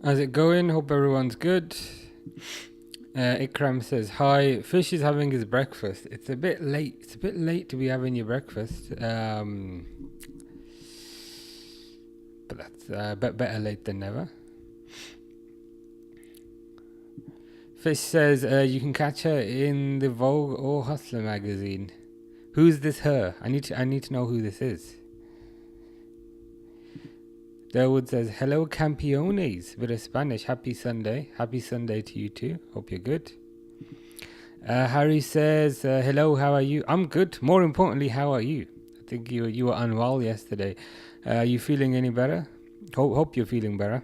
How's it going? Hope everyone's good. Ikram says hi. Fish is having his breakfast. It's a bit late. It's a bit late to be having your breakfast. But that's better late than never. Fish says you can catch her in the Vogue or Hustler magazine. Who's this her? I need to know who this is. Derwood says hello campeones with a Spanish. Happy Sunday. Happy Sunday to you too. Hope you're good. Harry says hello. How are you? I'm good. More importantly, how are you? I think you were unwell yesterday. Are you feeling any better? Hope you're feeling better.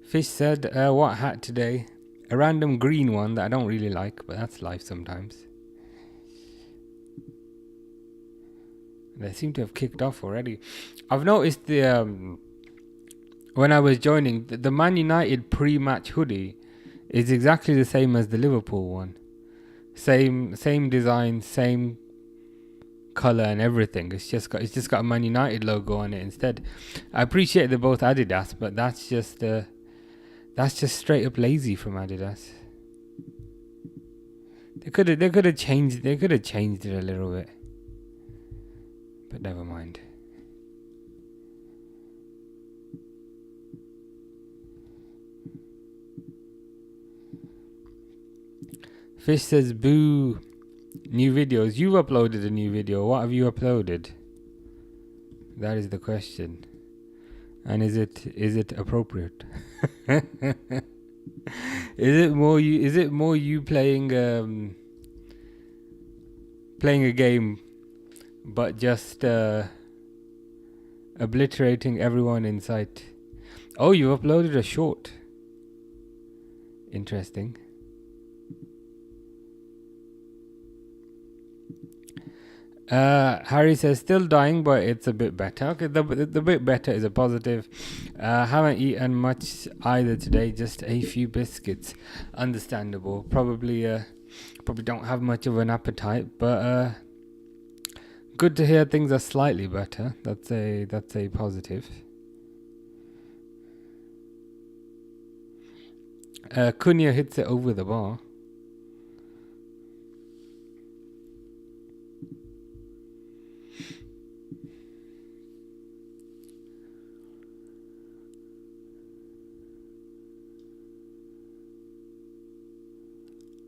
Fish said what hat today? A random green one that I don't really like, but that's life sometimes. They seem to have kicked off already. I've noticed the when I was joining, the Man United pre-match hoodie is exactly the same as the Liverpool one. Same design, same color and everything. It's just got a Man United logo on it instead. I appreciate they're both Adidas, but that's just straight up lazy from Adidas. They could have changed it a little bit. But never mind. Fish says boo. New videos. You've uploaded a new video. What have you uploaded? That is the question. And is it appropriate? Is it more you playing a game but just obliterating everyone in sight? Oh, you uploaded a short. Interesting. Harry says still dying, but it's a bit better. Okay, the bit better is a positive. Haven't eaten much either today, just a few biscuits. Understandable. Probably don't have much of an appetite, but good to hear things are slightly better. That's a positive. Cunha hits it over the bar.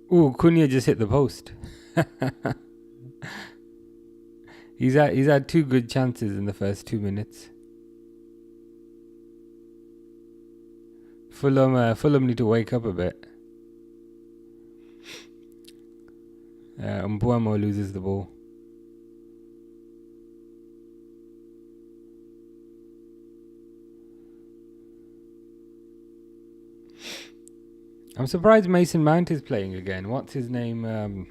Ooh, Cunha just hit the post. He's had two good chances in the first 2 minutes. Fulham need to wake up a bit. Mbuemo loses the ball. I'm surprised Mason Mount is playing again. What's his name?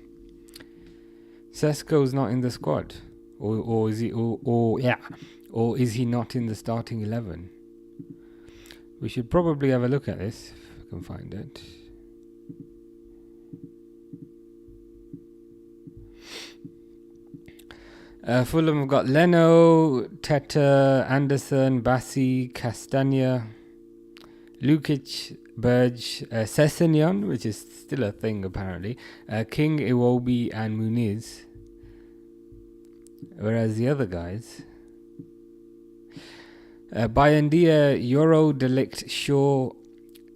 Sesko's not in the squad, or is he? Or is he not in the starting 11? We should probably have a look at this if I can find it. Fulham have got Leno, Teta, Anderson, Bassi, Castagna, Lukic, Burge, Sessegnon, which is still a thing apparently, King, Iwobi and Muniz. Whereas the other guys... Bayandia, Euro, Delict, Shaw,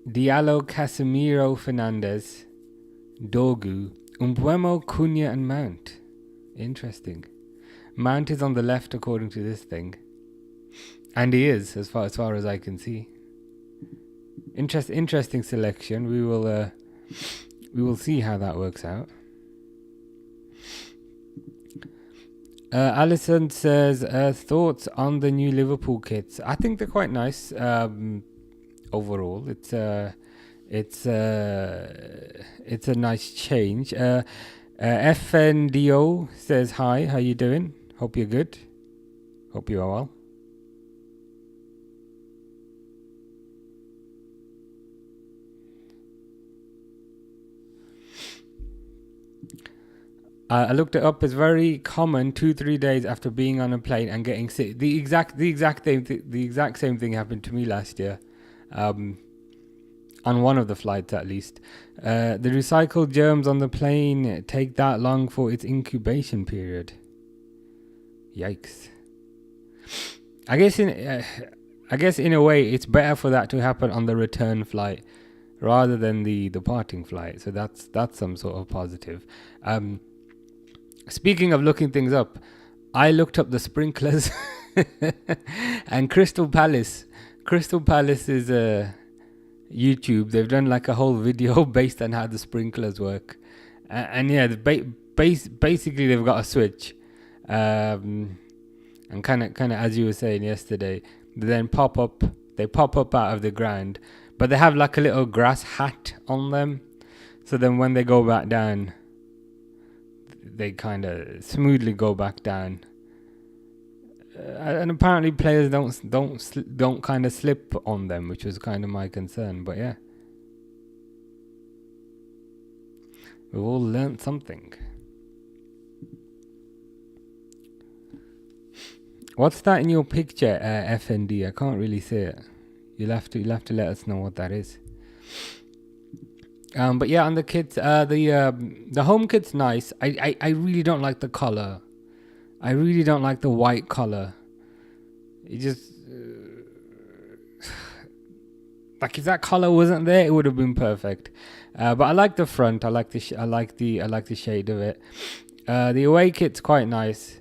Diallo, Casemiro, Fernandez, Dogu, Mbuemo, Cunha and Mount. Interesting. Mount is on the left according to this thing. And he is, as far as I can see. Interesting selection. We will see how that works out. Alison says thoughts on the new Liverpool kits. I think they're quite nice. Overall, it's a nice change. FNDO says hi. How you doing? Hope you're good. Hope you are well. I looked it up. It's very common 2-3 days after being on a plane and getting sick. The exact same thing happened to me last year. On one of the flights at least. The recycled germs on the plane take that long for its incubation period. Yikes. I guess in a way it's better for that to happen on the return flight rather than the departing flight. So that's some sort of positive. Speaking of looking things up, I looked up the sprinklers and Crystal Palace's YouTube. They've done like a whole video based on how the sprinklers work, and yeah, basically they've got a switch, and kind of as you were saying yesterday, they then pop up out of the ground, but they have like a little grass hat on them, so then when they go back down, they kind of smoothly go back down. And apparently players don't kind of slip on them, which was kind of my concern. But yeah, we've all learnt something. What's that in your picture, FND? I can't really see it. You'll have to let us know what that is. But yeah, on the kits, the home kit's nice. I really don't like the color. I really don't like the white color. It just like if that color wasn't there, it would have been perfect. But I like the front. I like the shade of it. The away kit's quite nice.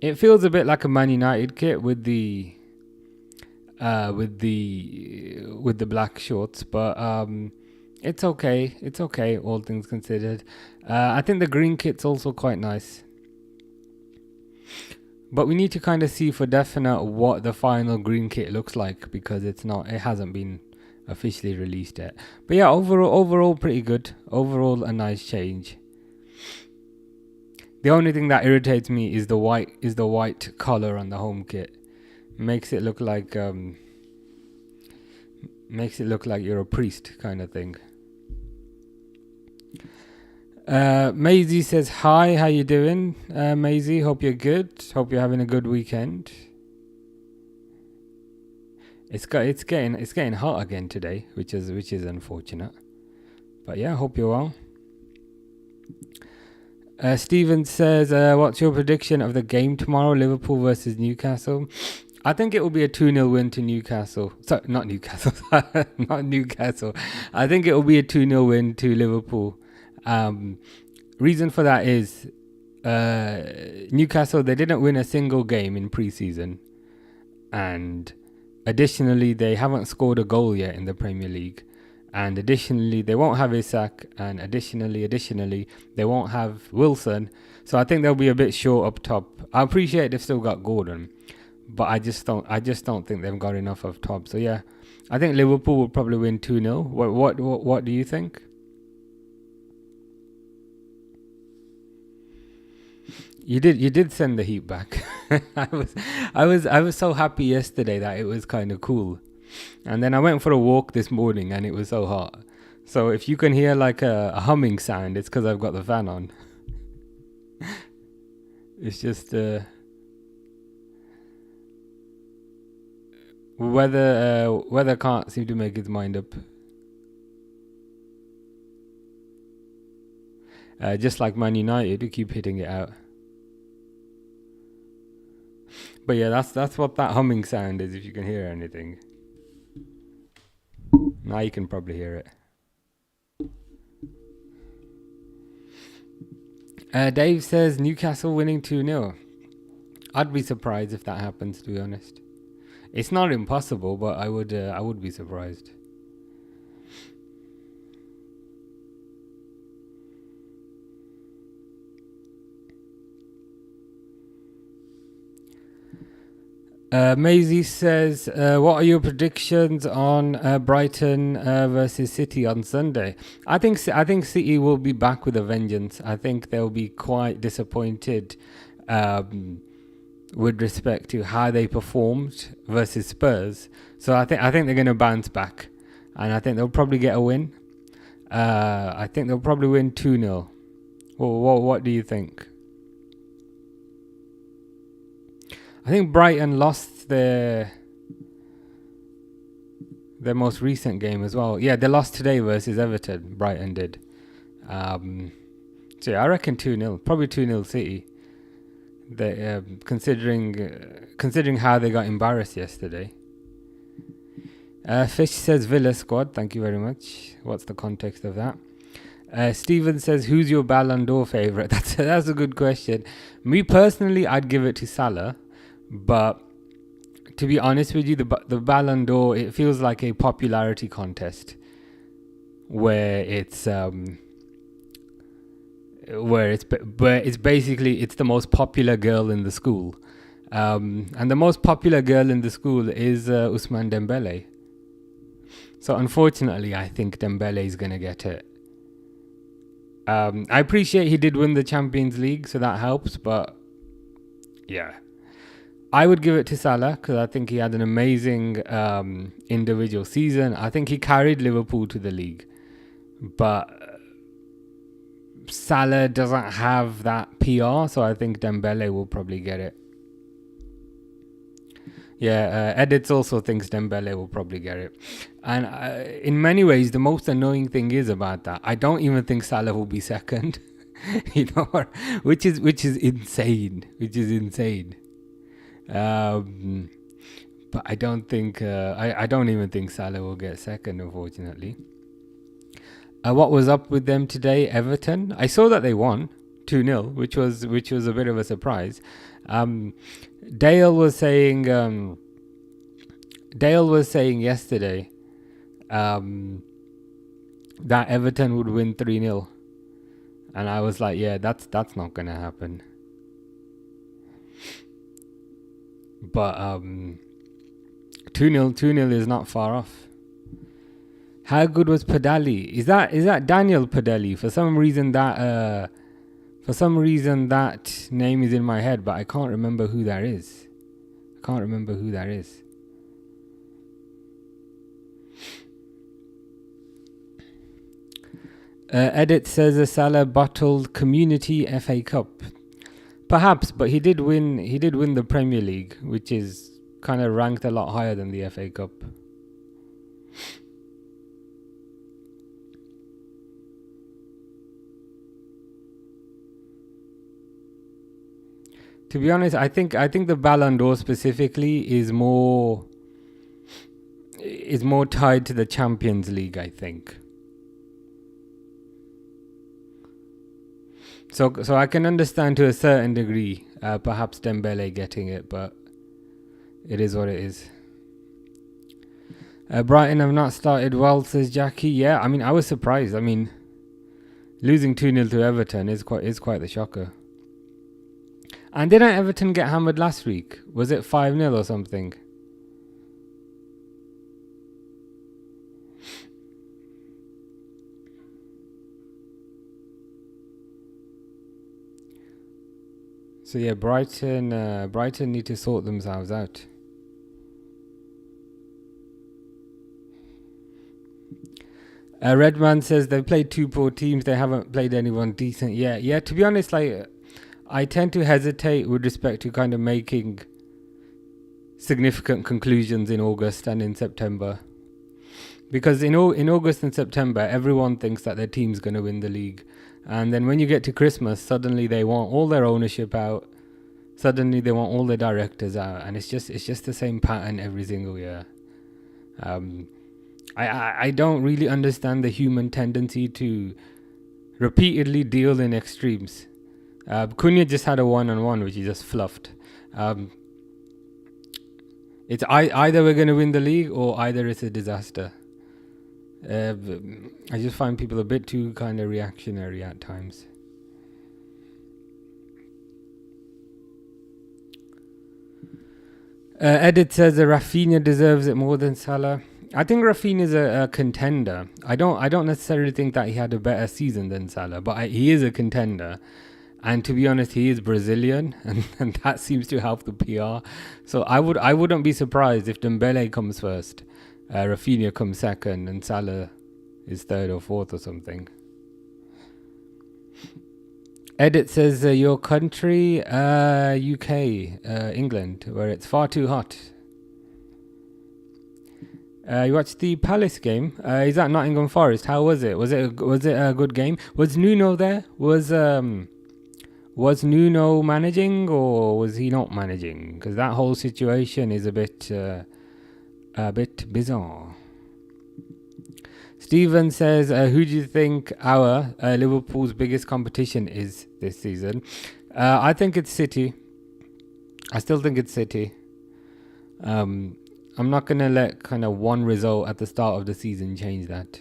It feels a bit like a Man United kit with the black shorts, but it's okay. It's okay, all things considered. I think the green kit's also quite nice. But we need to kind of see for definite what the final green kit looks like, because it hasn't been officially released yet. But yeah, overall pretty good. Overall a nice change. The only thing that irritates me is the white color on the home kit. Makes it look like you're a priest kind of thing. Maisie says hi, how you doing? Maisie, hope you're good. Hope you're having a good weekend. It's getting hot again today, which is unfortunate. But yeah, hope you're well. Steven says, what's your prediction of the game tomorrow, Liverpool versus Newcastle? I think it will be a 2-0 win to Newcastle. Sorry, not Newcastle. Not Newcastle. I think it will be a 2-0 win to Liverpool. Reason for that is Newcastle, they didn't win a single game in pre-season, and additionally they haven't scored a goal yet in the Premier League, and additionally they won't have Isak, and additionally they won't have Wilson, so I think they'll be a bit short up top. I appreciate they've still got Gordon, but I just don't think they've got enough up top. So yeah, I think Liverpool will probably win 2-0. What do you think? You did send the heat back. I was so happy yesterday that it was kind of cool, and then I went for a walk this morning and it was so hot. So if you can hear like a humming sound, it's because I've got the fan on. It's just weather can't seem to make its mind up. Just like Man United, who keep hitting it out. But yeah, that's what that humming sound is, if you can hear anything. Now you can probably hear it. Dave says Newcastle winning 2-0. I'd be surprised if that happens, to be honest. It's not impossible, but I would be surprised. Maisie says, what are your predictions on Brighton versus City on Sunday? I think City will be back with a vengeance. I think they'll be quite disappointed with respect to how they performed versus Spurs. So I think they're going to bounce back, and I think they'll probably get a win. I think they'll probably win 2-0. What do you think? I think Brighton lost their Their most recent game as well. Yeah, they lost today versus Everton. Brighton did. So yeah, I reckon 2-0. Probably 2-0 City. They, considering how they got embarrassed yesterday. Fish says Villa squad. Thank you very much. What's the context of that? Steven says, who's your Ballon d'Or favourite? That's a good question. Me personally, I'd give it to Salah. But to be honest with you, the Ballon d'Or, it feels like a popularity contest where it's basically it's the most popular girl in the school, and the most popular girl in the school is Ousmane Dembele. So unfortunately, I think Dembele is gonna get it. I appreciate he did win the Champions League, so that helps. But yeah, I would give it to Salah because I think he had an amazing individual season. I think he carried Liverpool to the league, but Salah doesn't have that PR, so I think Dembele will probably get it. Yeah, Edits also thinks Dembele will probably get it. And in many ways, the most annoying thing is about that, I don't even think Salah will be second. You know, which is insane. But I don't think I don't even think Salah will get second, unfortunately. What was up with them today? Everton. I saw that they won 2-0, which was a bit of a surprise. Dale was saying yesterday that Everton would win 3-0, and I was like, yeah, that's not gonna happen. But 2-0 is not far off. How good was Padali? Is that Daniel Padali? For some reason that name is in my head, but I can't remember who that is. Edit says a Salah bottled Community FA Cup. Perhaps, but he did win the Premier League, which is kind of ranked a lot higher than the FA Cup. To be honest, I think the Ballon d'Or specifically is more tied to the Champions League, I think. So I can understand to a certain degree, perhaps Dembele getting it, but it is what it is. Brighton have not started well, says Jackie. Yeah, I mean, I was surprised. I mean, losing 2-0 to Everton is quite the shocker. And didn't Everton get hammered last week? Was it 5-0 or something? So yeah, Brighton need to sort themselves out. Redman says they've played two poor teams. They haven't played anyone decent yet. Yeah, to be honest, like, I tend to hesitate with respect to kind of making significant conclusions in August and in September. Because in August and September, everyone thinks that their team's going to win the league. And then when you get to Christmas, suddenly they want all their ownership out. Suddenly they want all their directors out. And it's just the same pattern every single year. I don't really understand the human tendency to repeatedly deal in extremes. Cunha just had a one-on-one which he just fluffed. It's either we're going to win the league or either it's a disaster. I just find people a bit too kind of reactionary at times. Edit says that Rafinha deserves it more than Salah. I think Rafinha is a contender. I don't necessarily think that he had a better season than Salah, but he is a contender. And to be honest, he is Brazilian, and that seems to help the PR. So I wouldn't be surprised if Dembele comes first, Rafinha comes second, and Salah is third or fourth or something. Edit says your country, UK, England, where it's far too hot. You watched the Palace game. Is that Nottingham Forest? How was it? Was it a good game? Was Nuno there? Was Nuno managing or was he not managing? Because that whole situation is a bit bizarre. Stephen says, who do you think our Liverpool's biggest competition is this season? I think it's City. I still think it's City. I'm not going to let kind of one result at the start of the season change that.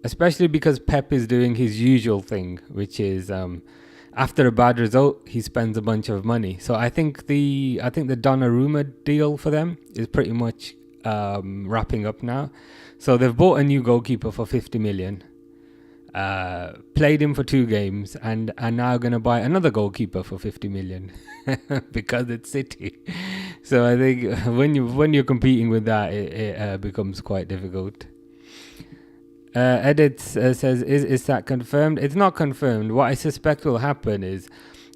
Especially because Pep is doing his usual thing, which is after a bad result, he spends a bunch of money. So I think the Donnarumma deal for them is pretty much wrapping up now. So they've bought a new goalkeeper for 50 million. Played him for 2 games and are now going to buy another goalkeeper for 50 million because it's City. So I think when you're competing with that, it becomes quite difficult. Edit says, is that confirmed? It's not confirmed. What I suspect will happen is,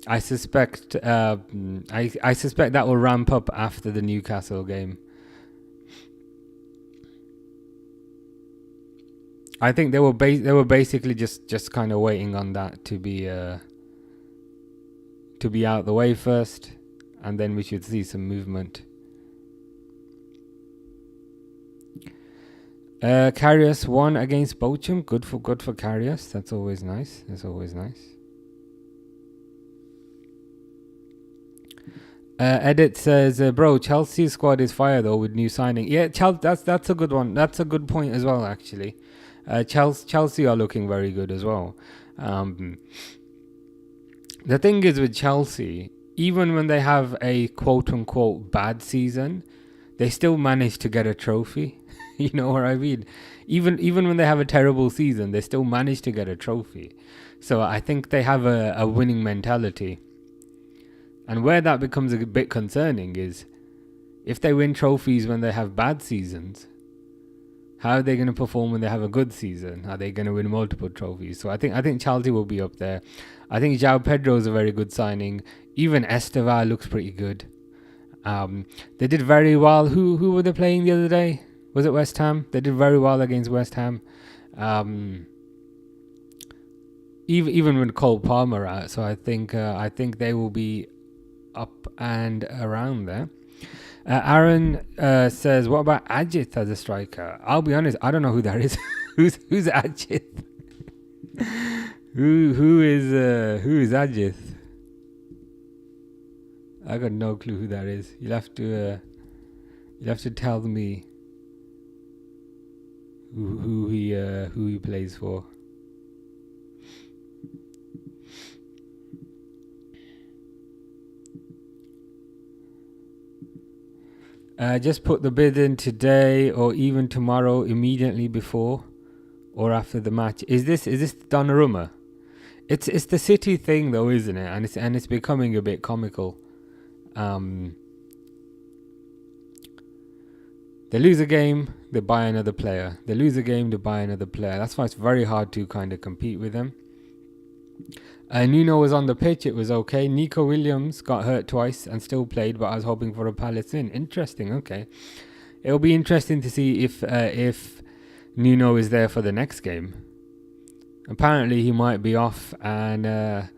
I suspect that will ramp up after the Newcastle game. I think they were basically just kind of waiting on that to be out the way first, and then we should see some movement. Karius won against Bochum. Good for Karius. That's always nice. Edit says, bro, Chelsea's squad is fire though with new signing. Yeah, that's a good one. That's a good point as well, actually. Chelsea are looking very good as well. The thing is with Chelsea, even when they have a quote-unquote bad season, they still manage to get a trophy. You know what I mean? Even when they have a terrible season, they still manage to get a trophy. So I think they have a winning mentality. And where that becomes a bit concerning is if they win trophies when they have bad seasons, how are they going to perform when they have a good season? Are they going to win multiple trophies? So I think Chelsea will be up there. I think João Pedro is a very good signing. Even Estevao looks pretty good. They did very well. Who were they playing the other day? Was it West Ham? They did very well against West Ham. Even with Cole Palmer out. So I think they will be up and around there. Aaron says, what about Ajit as a striker? I'll be honest, I don't know who that is. who's Ajit? who is Ajit? I got no clue who that is. You'll have to tell me who he plays for. Just put the bid in today or even tomorrow, immediately before or after the match. Is this Donnarumma? It's the City thing though, isn't it? And it's becoming a bit comical. They lose a game, they buy another player. They lose a game, they buy another player. That's why it's very hard to kind of compete with them. Nuno was on the pitch, it was okay. Nico Williams got hurt twice and still played, but I was hoping for a Palace win. Interesting, okay. It'll be interesting to see if Nuno is there for the next game. Apparently he might be off, and a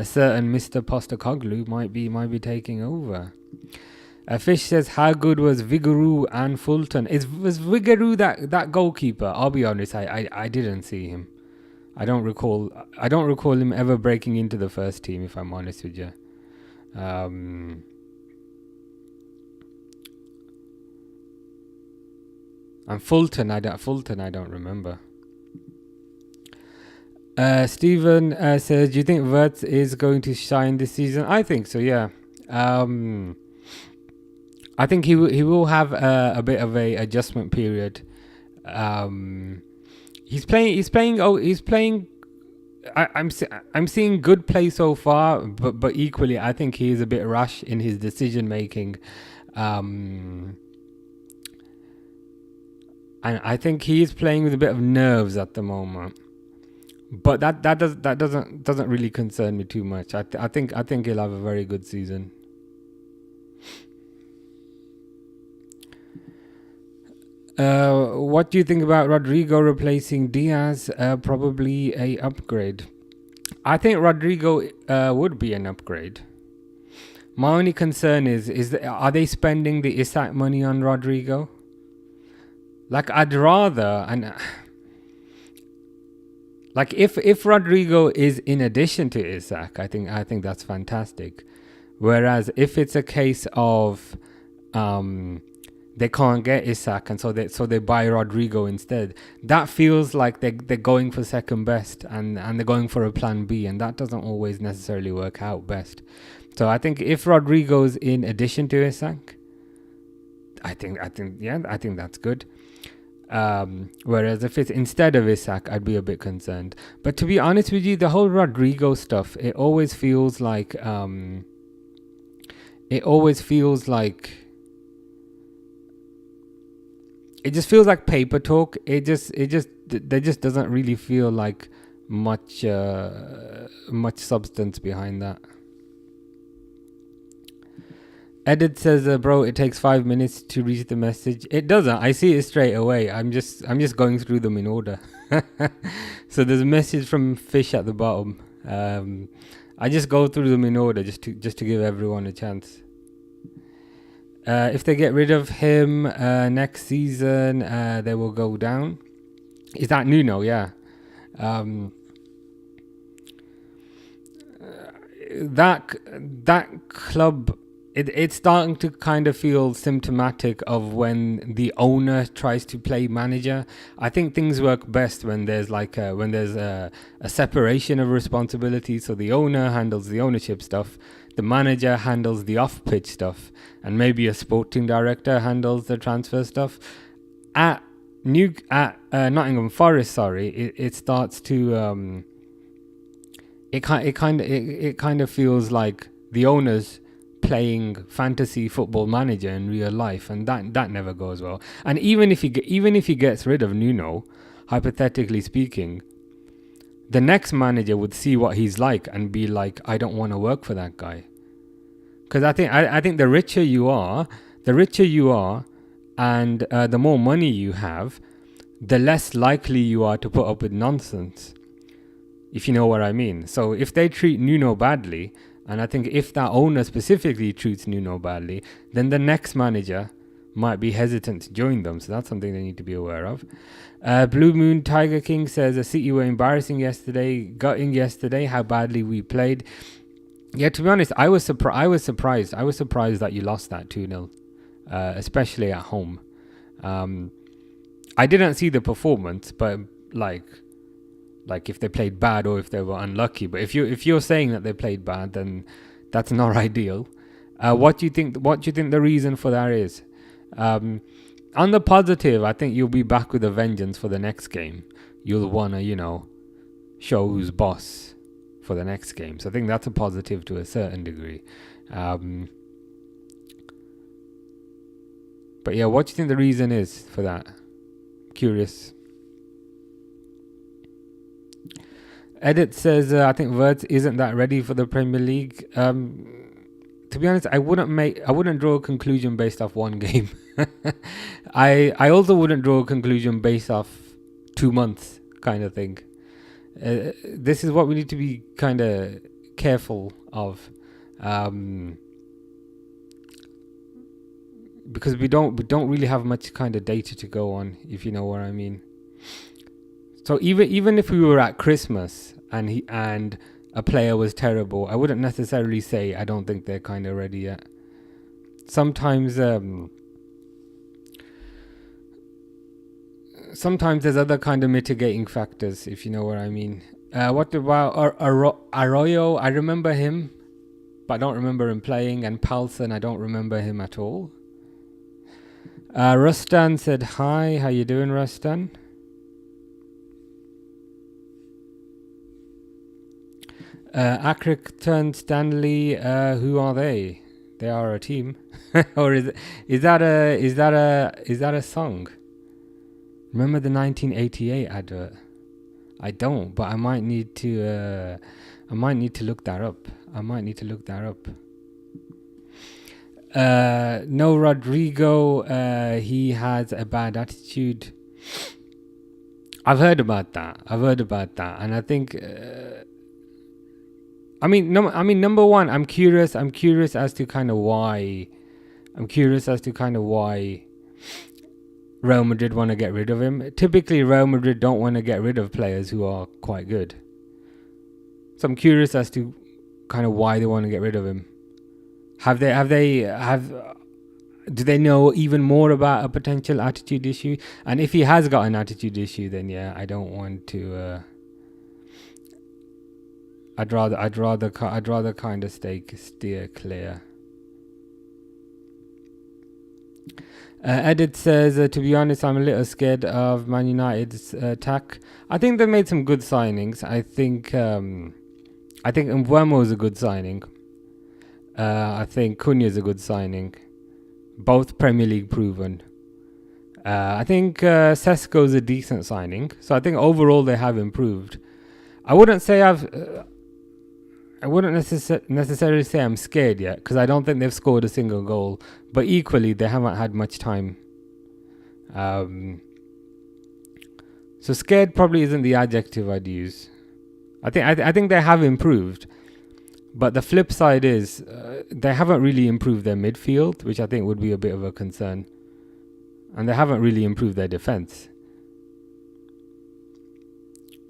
certain Mr. Postecoglou might be taking over. Fish says, how good was Vigouroux and Fulton? Was Vigouroux that goalkeeper? I'll be honest, I didn't see him. I don't recall him ever breaking into the first team, if I'm honest with you. And Fulton, I don't remember. Stephen says, do you think Wirtz is going to shine this season? I think so, yeah. I think he will have a bit of a adjustment period. He's playing. I'm seeing good play so far, but equally, I think he is a bit rash in his decision making, and I think he is playing with a bit of nerves at the moment. But that doesn't really concern me too much. I think he'll have a very good season. What do you think about Rodrigo replacing Diaz? Probably a upgrade. I think Rodrigo would be an upgrade. My only concern is are they spending the Isak money on Rodrigo? Like, I'd rather, and like if Rodrigo is in addition to Isak, I think that's fantastic. Whereas if it's a case of they can't get Isak, and so they buy Rodrigo instead, that feels like they're going for second best, and they're going for a plan B, and that doesn't always necessarily work out best. So I think if Rodrigo's in addition to Isak, I think that's good. Whereas if it's instead of Isak, I'd be a bit concerned. But to be honest with you, the whole Rodrigo stuff, it always feels like it just feels like paper talk. There just doesn't really feel like much substance behind that. Edit says, bro, it takes 5 minutes to read the message. It doesn't. I see it straight away. I'm just going through them in order. So there's a message from Fish at the bottom. I just go through them in order just to give everyone a chance. If they get rid of him next season, they will go down. Is that Nuno? Yeah. That club, it's starting to kind of feel symptomatic of when the owner tries to play manager. I think things work best when there's a separation of responsibility. So the owner handles the ownership stuff, the manager handles the off-pitch stuff, and maybe a sporting director handles the transfer stuff. At Nottingham Forest, it starts to it kind of feels like the owners playing fantasy football manager in real life, and that never goes well. And even if he gets rid of Nuno, hypothetically speaking, the next manager would see what he's like and be like, I don't want to work for that guy. Because I think the richer you are, and the more money you have, the less likely you are to put up with nonsense, if you know what I mean. So if they treat Nuno badly, and I think if that owner specifically treats Nuno badly, then the next manager might be hesitant to join them. So that's something they need to be aware of. Blue Moon Tiger King says, City were embarrassing yesterday, gutting yesterday, how badly we played. Yeah, to be honest, I was surprised. I was surprised that you lost that 2-0, especially at home. I didn't see the performance, but like if they played bad or if they were unlucky. But if you're saying that they played bad, then that's not ideal. What do you think the reason for that is? On the positive, I think you'll be back with a vengeance for the next game. You'll want to, show who's boss for the next game. So I think that's a positive to a certain degree. But yeah, what do you think the reason is for that? Curious. Edit says, I think Wirtz isn't that ready for the Premier League. To be honest, I wouldn't draw a conclusion based off one game. I also wouldn't draw a conclusion based off 2 months kind of thing. This is what we need to be kind of careful of, because we don't really have much kind of data to go on, if you know what I mean. So even if we were at Christmas and a player was terrible, I wouldn't necessarily say I don't think they're kind of ready yet. Sometimes there's other kind of mitigating factors, if you know what I mean. What about Arroyo? I remember him, but I don't remember him playing. And Paulson, I don't remember him at all. Rustan said hi. How you doing, Rustan? Accrington Stanley, who are they? They are a team, or is that a song? Remember the 1988 advert? I don't, but I might need to look that up. No, Rodrigo, he has a bad attitude. I've heard about that, and I think, number one, I'm curious as to kind of why. Real Madrid want to get rid of him. Typically, Real Madrid don't want to get rid of players who are quite good. So I'm curious as to kind of why they want to get rid of him. Do they know even more about a potential attitude issue? And if he has got an attitude issue, then yeah, I don't want to. I'd rather kind of steer clear. Edit says, to be honest, I'm a little scared of Man United's attack. I think they made some good signings. I think Mbeumo is a good signing. I think Cunha is a good signing. Both Premier League proven. I think Sesko is a decent signing. So I think overall they have improved. I wouldn't necessarily say I'm scared yet, because I don't think they've scored a single goal. But equally, they haven't had much time. So scared probably isn't the adjective I'd use. I think they have improved. But the flip side is they haven't really improved their midfield, which I think would be a bit of a concern. And they haven't really improved their defense.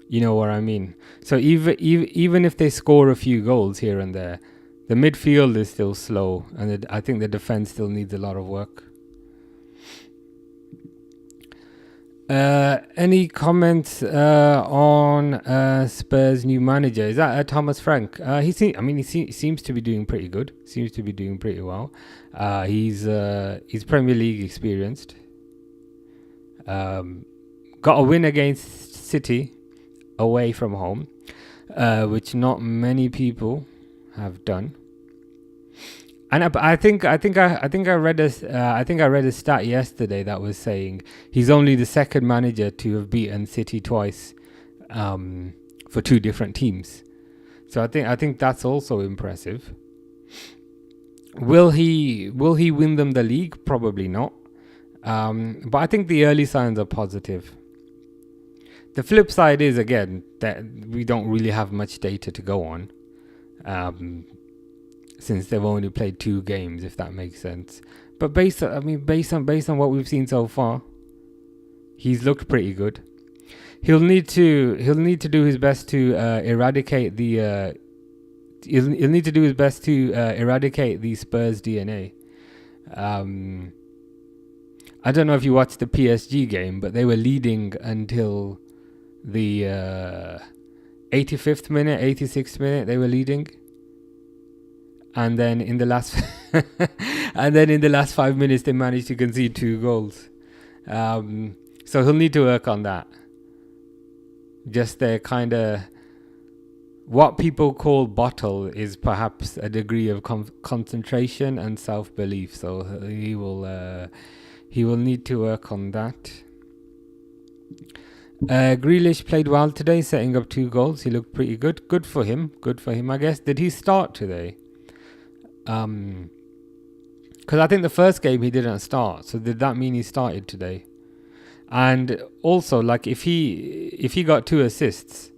You know what I mean? So even if they score a few goals here and there, the midfield is still slow, and I think the defense still needs a lot of work. Any comments on Spurs' new manager? Is that Thomas Frank? He seems to be doing pretty good. Seems to be doing pretty well. He's Premier League experienced. Got a win against City away from home, which not many people have done. And I think I read a stat yesterday that was saying he's only the second manager to have beaten City twice, for two different teams. So I think that's also impressive. Will he win them the league? Probably not. But I think the early signs are positive. The flip side is, again, that we don't really have much data to go on, since they've only played 2 games, if that makes sense. But based on what we've seen so far, he's looked pretty good. He'll need to do his best to eradicate the Spurs DNA. I don't know if you watched the PSG game, but they were leading until the 85th minute, 86th minute. They were leading, and then in the last 5 minutes they managed to concede 2 goals. So he'll need to work on that. Just their kind of what people call bottle is perhaps a degree of concentration and self-belief. So he will need to work on that. Grealish played well today, setting up 2 goals. He looked pretty good. Good for him, I guess. Did he start today? Because I think the first game he didn't start. So did that mean he started today? And also, like, if he got 2 assists,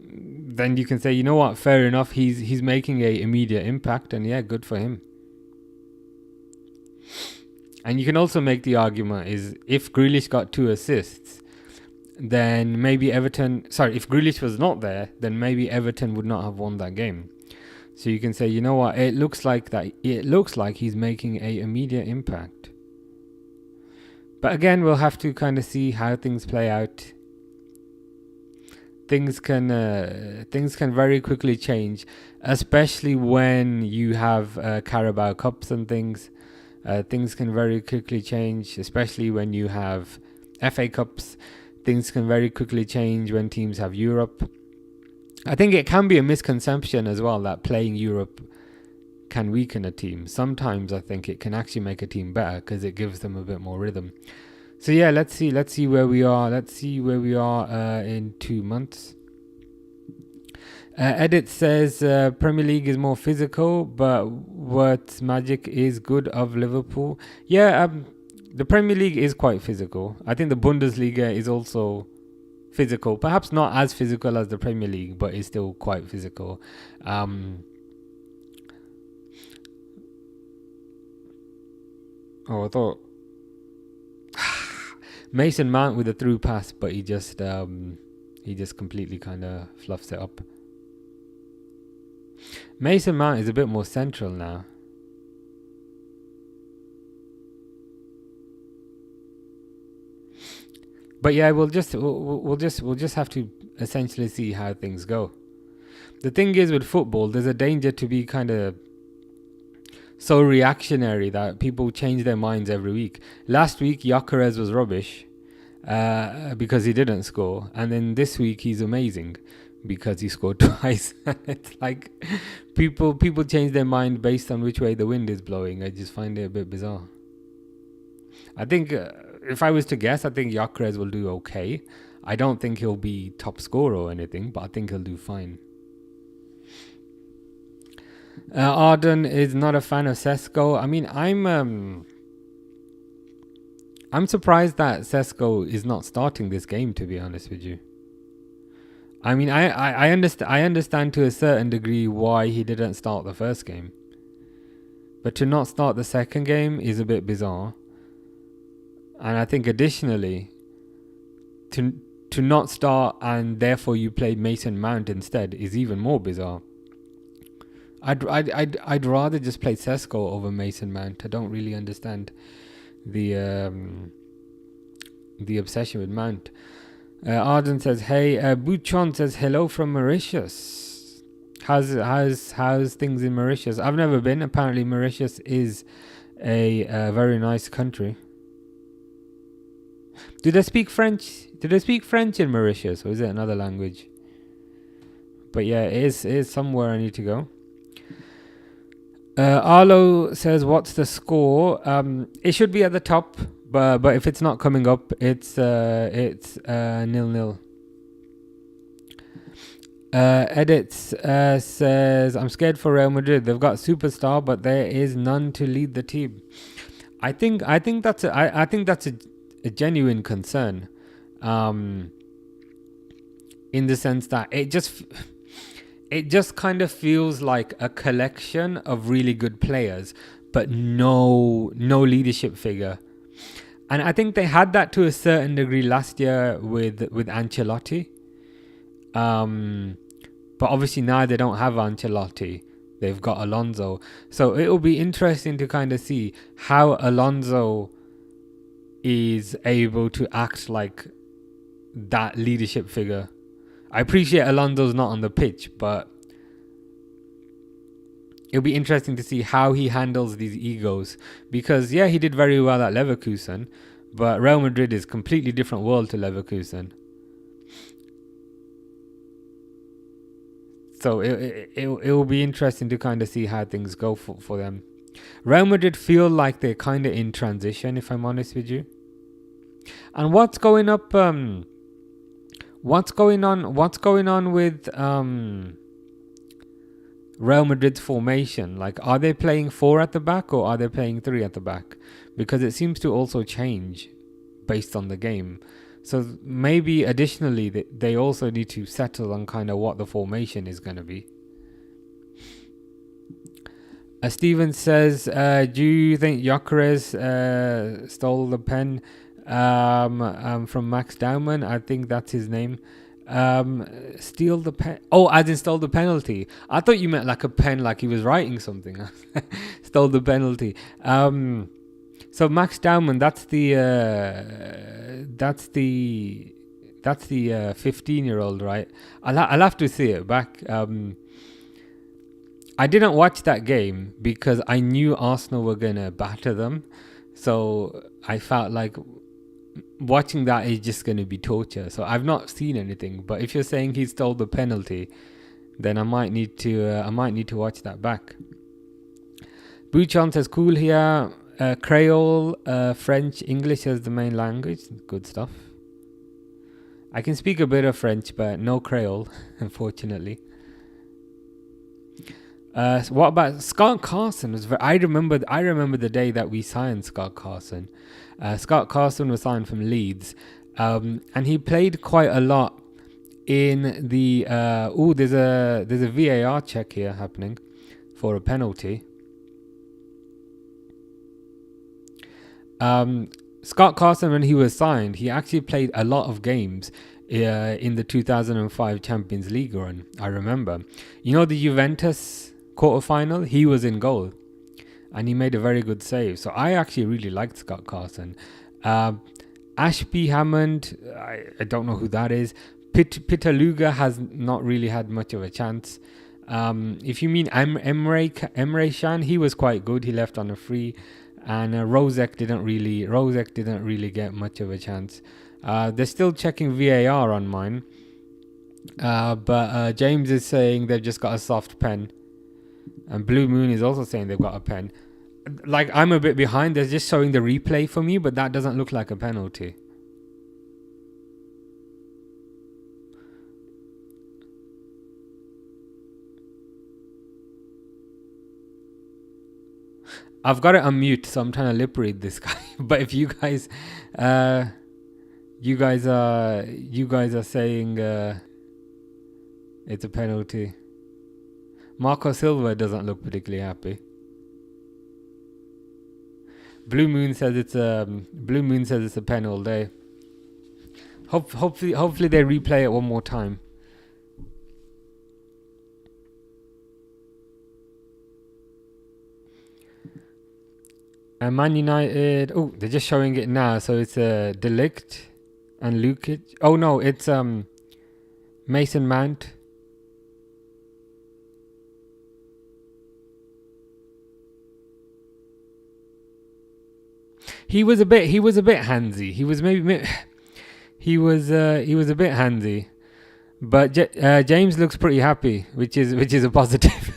then you can say, you know what, fair enough. He's making a immediate impact, and yeah, good for him. And you can also make the argument is if Grealish got 2 assists, then maybe if Grealish was not there, then maybe Everton would not have won that game. So you can say, you know what, it looks like he's making a immediate impact. But again, we'll have to kind of see how things play out. Things can very quickly change, especially when you have Carabao Cups and things. Things can very quickly change, especially when you have FA Cups. Things can very quickly change when teams have Europe. I think it can be a misconception as well that playing Europe can weaken a team. Sometimes I think it can actually make a team better because it gives them a bit more rhythm. So yeah, let's see where we are. Let's see where we are in 2 months. Edit says Premier League is more physical, but what magic is good of Liverpool? Yeah, the Premier League is quite physical. I think the Bundesliga is also physical, perhaps not as physical as the Premier League, but it's still quite physical. I thought Mason Mount with a through pass, but he just completely kind of fluffs it up. Mason Mount is a bit more central now. But yeah, we'll just have to essentially see how things go. The thing is with football, there's a danger to be kind of so reactionary that people change their minds every week. Last week, Gyökeres was rubbish because he didn't score, and then this week he's amazing because he scored twice. It's like people change their mind based on which way the wind is blowing. I just find it a bit bizarre. I think if I was to guess, I think Gyökeres will do okay. I don't think he'll be top scorer or anything, but I think he'll do fine. Arden is not a fan of Sesko. I mean, I'm surprised that Sesko is not starting this game, to be honest with you. I mean, I understand to a certain degree why he didn't start the first game, but to not start the second game is a bit bizarre. And I think additionally, to not start and therefore you play Mason Mount instead is even more bizarre. I'd rather just play Sesko over Mason Mount. I don't really understand the obsession with Mount. Arden says, "Hey." Buchon says, "Hello from Mauritius." How's things in Mauritius? I've never been. Apparently, Mauritius is a very nice country. Do they speak French? Do they speak French in Mauritius, or is it another language? But yeah, it is somewhere I need to go. Arlo says, "What's the score?" It should be at the top, but if it's not coming up, it's 0-0. Edits says, "I'm scared for Real Madrid. They've got superstar, but there is none to lead the team." I think that's a genuine concern, in the sense that it just kind of feels like a collection of really good players, but no leadership figure. And I think they had that to a certain degree last year with Ancelotti. But obviously now they don't have Ancelotti. They've got Alonso. So it'll be interesting to kind of see how Alonso is able to act like that leadership figure. I appreciate Alonso's not on the pitch, but it'll be interesting to see how he handles these egos. Because, yeah, he did very well at Leverkusen, but Real Madrid is a completely different world to Leverkusen. So it will be interesting to kind of see how things go for them. Real Madrid feel like they're kind of in transition, if I'm honest with you. And what's going on with Real Madrid's formation? Like, are they playing 4 at the back or are they playing 3 at the back? Because it seems to also change based on the game. So maybe additionally they also need to settle on kind of what the formation is going to be. Steven says, do you think Gyökeres stole the pen from Max Dowman? I think that's his name. Steal the pen. Oh, as in stole the penalty. I thought you meant like a pen, like he was writing something. Stole the penalty. So Max Dowman, that's the 15-year-old, right? I'll have to see it back. I didn't watch that game because I knew Arsenal were gonna batter them, so I felt like watching that is just gonna be torture. So I've not seen anything. But if you're saying he stole the penalty, then I might need to watch that back. Buchon says, "Cool here. Creole, French, English as the main language." Good stuff. I can speak a bit of French, but no Creole, unfortunately. What about Scott Carson? I remember the day that we signed Scott Carson. Scott Carson was signed from Leeds, and he played quite a lot in the. There's a VAR check here happening for a penalty. Scott Carson, when he was signed, he actually played a lot of games in the 2005 Champions League run. I remember. You know the Juventus quarterfinal? He was in goal. And he made a very good save. So I actually really liked Scott Carson. Ashby Hammond, I don't know who that is. Peter Luger has not really had much of a chance. If you mean Emre Can, he was quite good. He left on a free. And Rosek didn't really get much of a chance. They're still checking VAR on mine. But James is saying they've just got a soft pen. And Blue Moon is also saying they've got a pen. Like, I'm a bit behind. They're just showing the replay for me, but that doesn't look like a penalty. I've got it on mute, so I'm trying to lip read this guy. But if you guys are saying it's a penalty. Marco Silva doesn't look particularly happy. Blue Moon says it's a pen all day. Hopefully they replay it one more time. And Man United, they're just showing it now. So it's Delict and Lukic. Oh no, it's Mason Mount. He was a bit handsy. He was a bit handsy. But James looks pretty happy, which is a positive.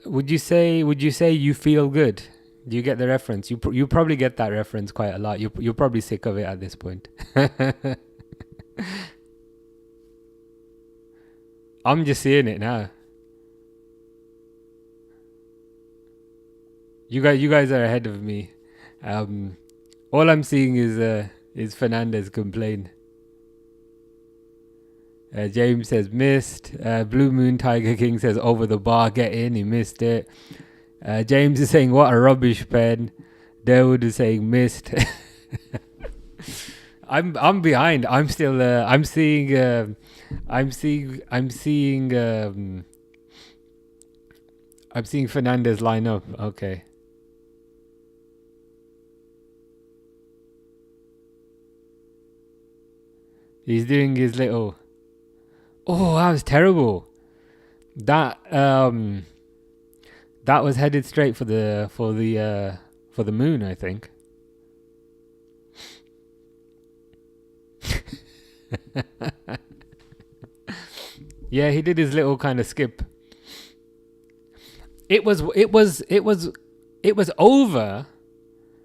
Would you say you feel good? Do you get the reference? You probably get that reference quite a lot. You're probably sick of it at this point. I'm just seeing it now. You guys are ahead of me. All I'm seeing is Fernandez complain. James says missed. Blue Moon Tiger King says over the bar, get in. He missed it. James is saying what a rubbish pen. Dawood is saying missed. I'm behind. I'm still. I'm seeing Fernandez line up. Okay. He's doing his little. Oh, that was terrible. That was headed straight for the moon, I think. Yeah, he did his little kind of skip. It was over,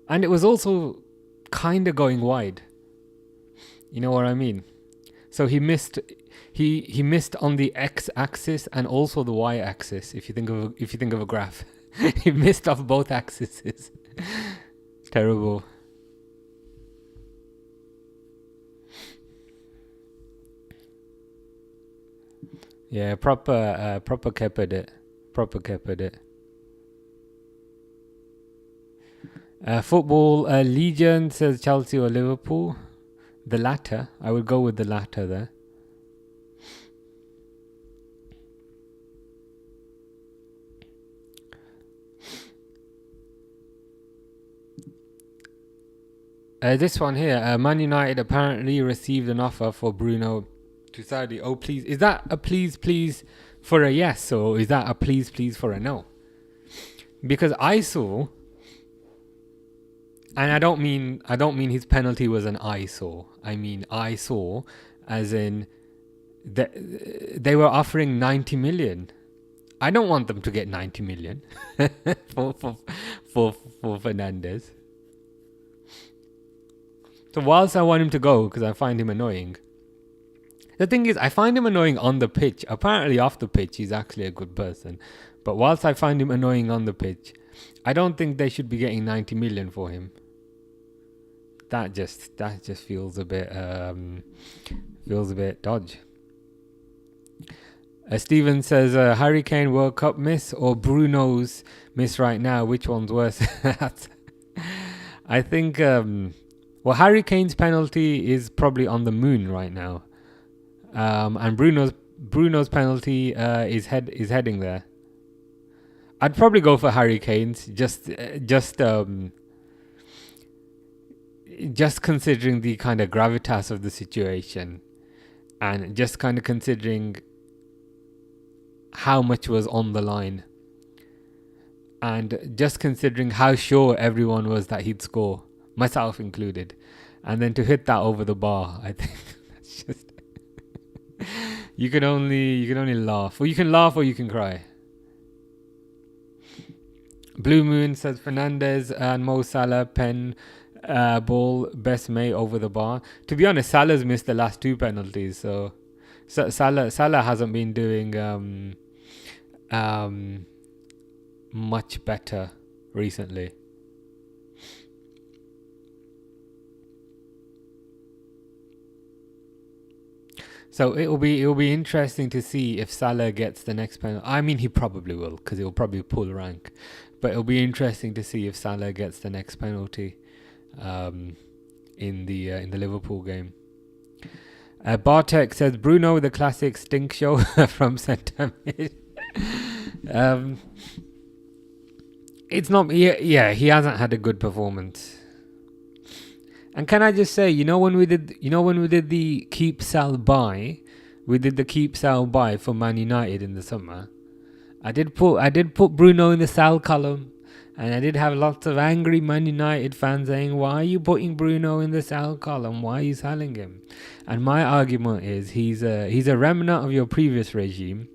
and it was also kind of going wide. You know what I mean? So he missed. He missed on the x-axis and also the y-axis. If you think of a graph, he missed off both axes. Terrible. Yeah, proper kept it. Football Legion says Chelsea or Liverpool. The latter. I would go with the latter there. This one here. Man United apparently received an offer for Bruno to Saudi. Oh, please. Is that a please for a yes, or is that a please for a no? Because I saw, and I don't mean his penalty was an I saw. I mean I saw, as in they were offering 90 million. I don't want them to get 90 million for Fernandez. So whilst I want him to go because I find him annoying, The thing is, I find him annoying on the pitch. Apparently, off the pitch, he's actually a good person. But whilst I find him annoying on the pitch, I don't think they should be getting 90 million for him. That just feels a bit dodge. Steven says Harry Kane World Cup miss or Bruno's miss right now. Which one's worse? I think Harry Kane's penalty is probably on the moon right now, and Bruno's penalty is heading there. I'd probably go for Harry Kane's just considering the kind of gravitas of the situation, and just kind of considering how much was on the line, and just considering how sure everyone was that he'd score, myself included, and then to hit that over the bar, I think that's just you can only laugh, or you can laugh or you can cry. Blue Moon says Fernandez and Mo Salah pen ball best mate over the bar. To be honest, Salah's missed the last 2 penalties, so Salah hasn't been doing much better recently. So it'll be interesting to see if Salah gets the next penalty. I mean, he probably will, because he'll probably pull rank. But it'll be interesting to see if Salah gets the next penalty in the Liverpool game. Bartek says Bruno with the classic stink show from centre mid. It's not. Yeah, he hasn't had a good performance. And can I just say, when we did the keep sell buy, we did the keep sell buy for Man United in the summer. I did put Bruno in the sell column, and I did have lots of angry Man United fans saying, "Why are you putting Bruno in the sell column? Why are you selling him?" And my argument is he's a remnant of your previous regime.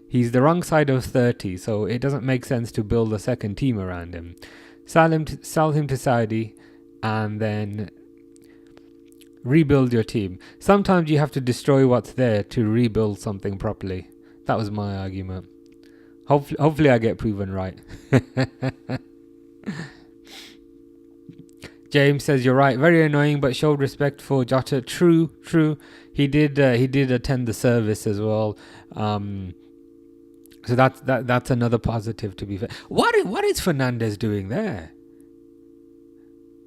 He's the wrong side of 30, so it doesn't make sense to build a second team around him. Sell him to Saudi, and then rebuild your team. Sometimes you have to destroy what's there to rebuild something properly. That was my argument. Hopefully I get proven right. James says you're right. Very annoying, but showed respect for Jota. True. He did attend the service as well. So that's another positive, to be fair. What is Fernandez doing there?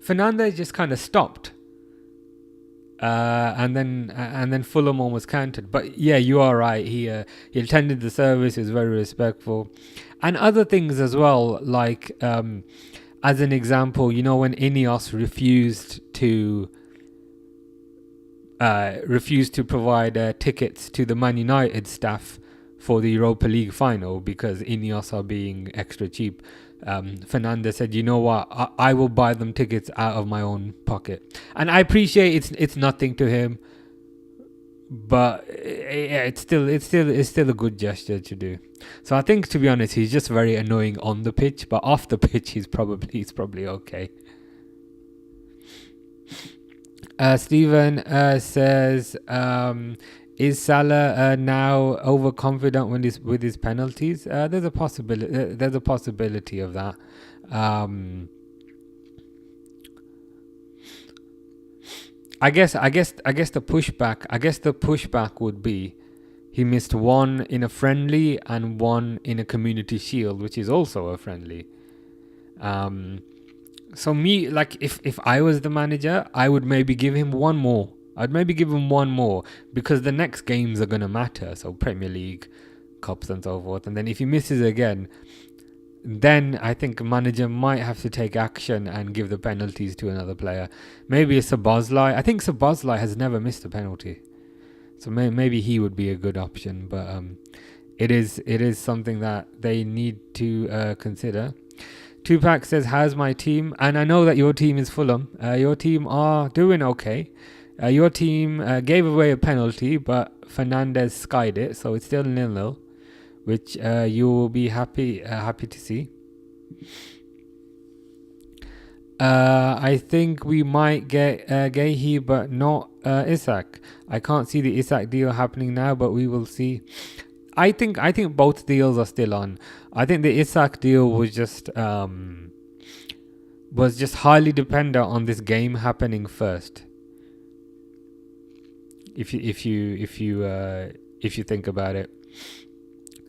Fernandez just kind of stopped. And then Fulham almost countered. But yeah, you are right. He attended the service. He was very respectful, and other things as well. Like as an example, when Ineos refused to provide tickets to the Man United staff for the Europa League final because Ineos are being extra cheap. Fernandez said, "You know what? I will buy them tickets out of my own pocket." And I appreciate it's nothing to him, but it's still a good gesture to do. So I think, to be honest, he's just very annoying on the pitch, but off the pitch he's probably okay. Stephen says, is Salah now overconfident with his penalties? There's a possibility of that. I guess the pushback would be he missed one in a friendly and one in a community shield, which is also a friendly. So me, like, if I was the manager, I would maybe give him one more. Because the next games are going to matter. So Premier League, Cups and so forth. And then if he misses again, then I think a manager might have to take action and give the penalties to another player. Maybe a Szoboszlai. I think Szoboszlai has never missed a penalty. So maybe he would be a good option. But it is something that they need to consider. Tupac says, how's my team? And I know that your team is Fulham. Your team are doing okay. Your team gave away a penalty, but Fernandez skied it, so it's still 0-0, which you will be happy to see. I think we might get Gahey, but not Isak. I can't see the Isak deal happening now, but we will see. I think both deals are still on. I think the Isak deal was just highly dependent on this game happening first. If you think about it,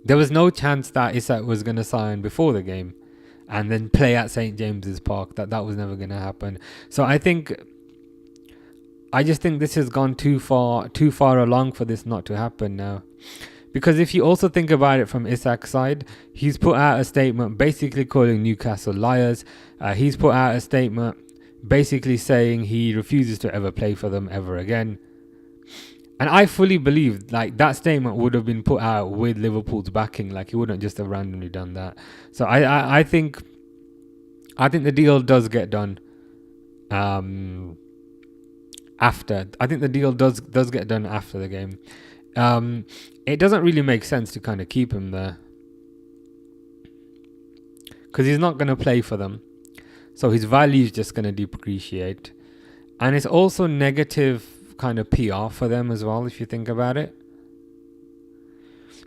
there was no chance that Isak was going to sign before the game and then play at St James's Park. That was never going to happen. So I just think this has gone too far along for this not to happen now. Because if you also think about it from Isak's side, he's put out a statement basically calling Newcastle liars. He's put out a statement basically saying he refuses to ever play for them ever again. And I fully believe like that statement would have been put out with Liverpool's backing. Like he wouldn't just have randomly done that. So I think the deal does get done after. I think the deal does get done after the game. It doesn't really make sense to kind of keep him there because he's not going to play for them, so his value is just going to depreciate, and it's also negative kind of PR for them as well if you think about it,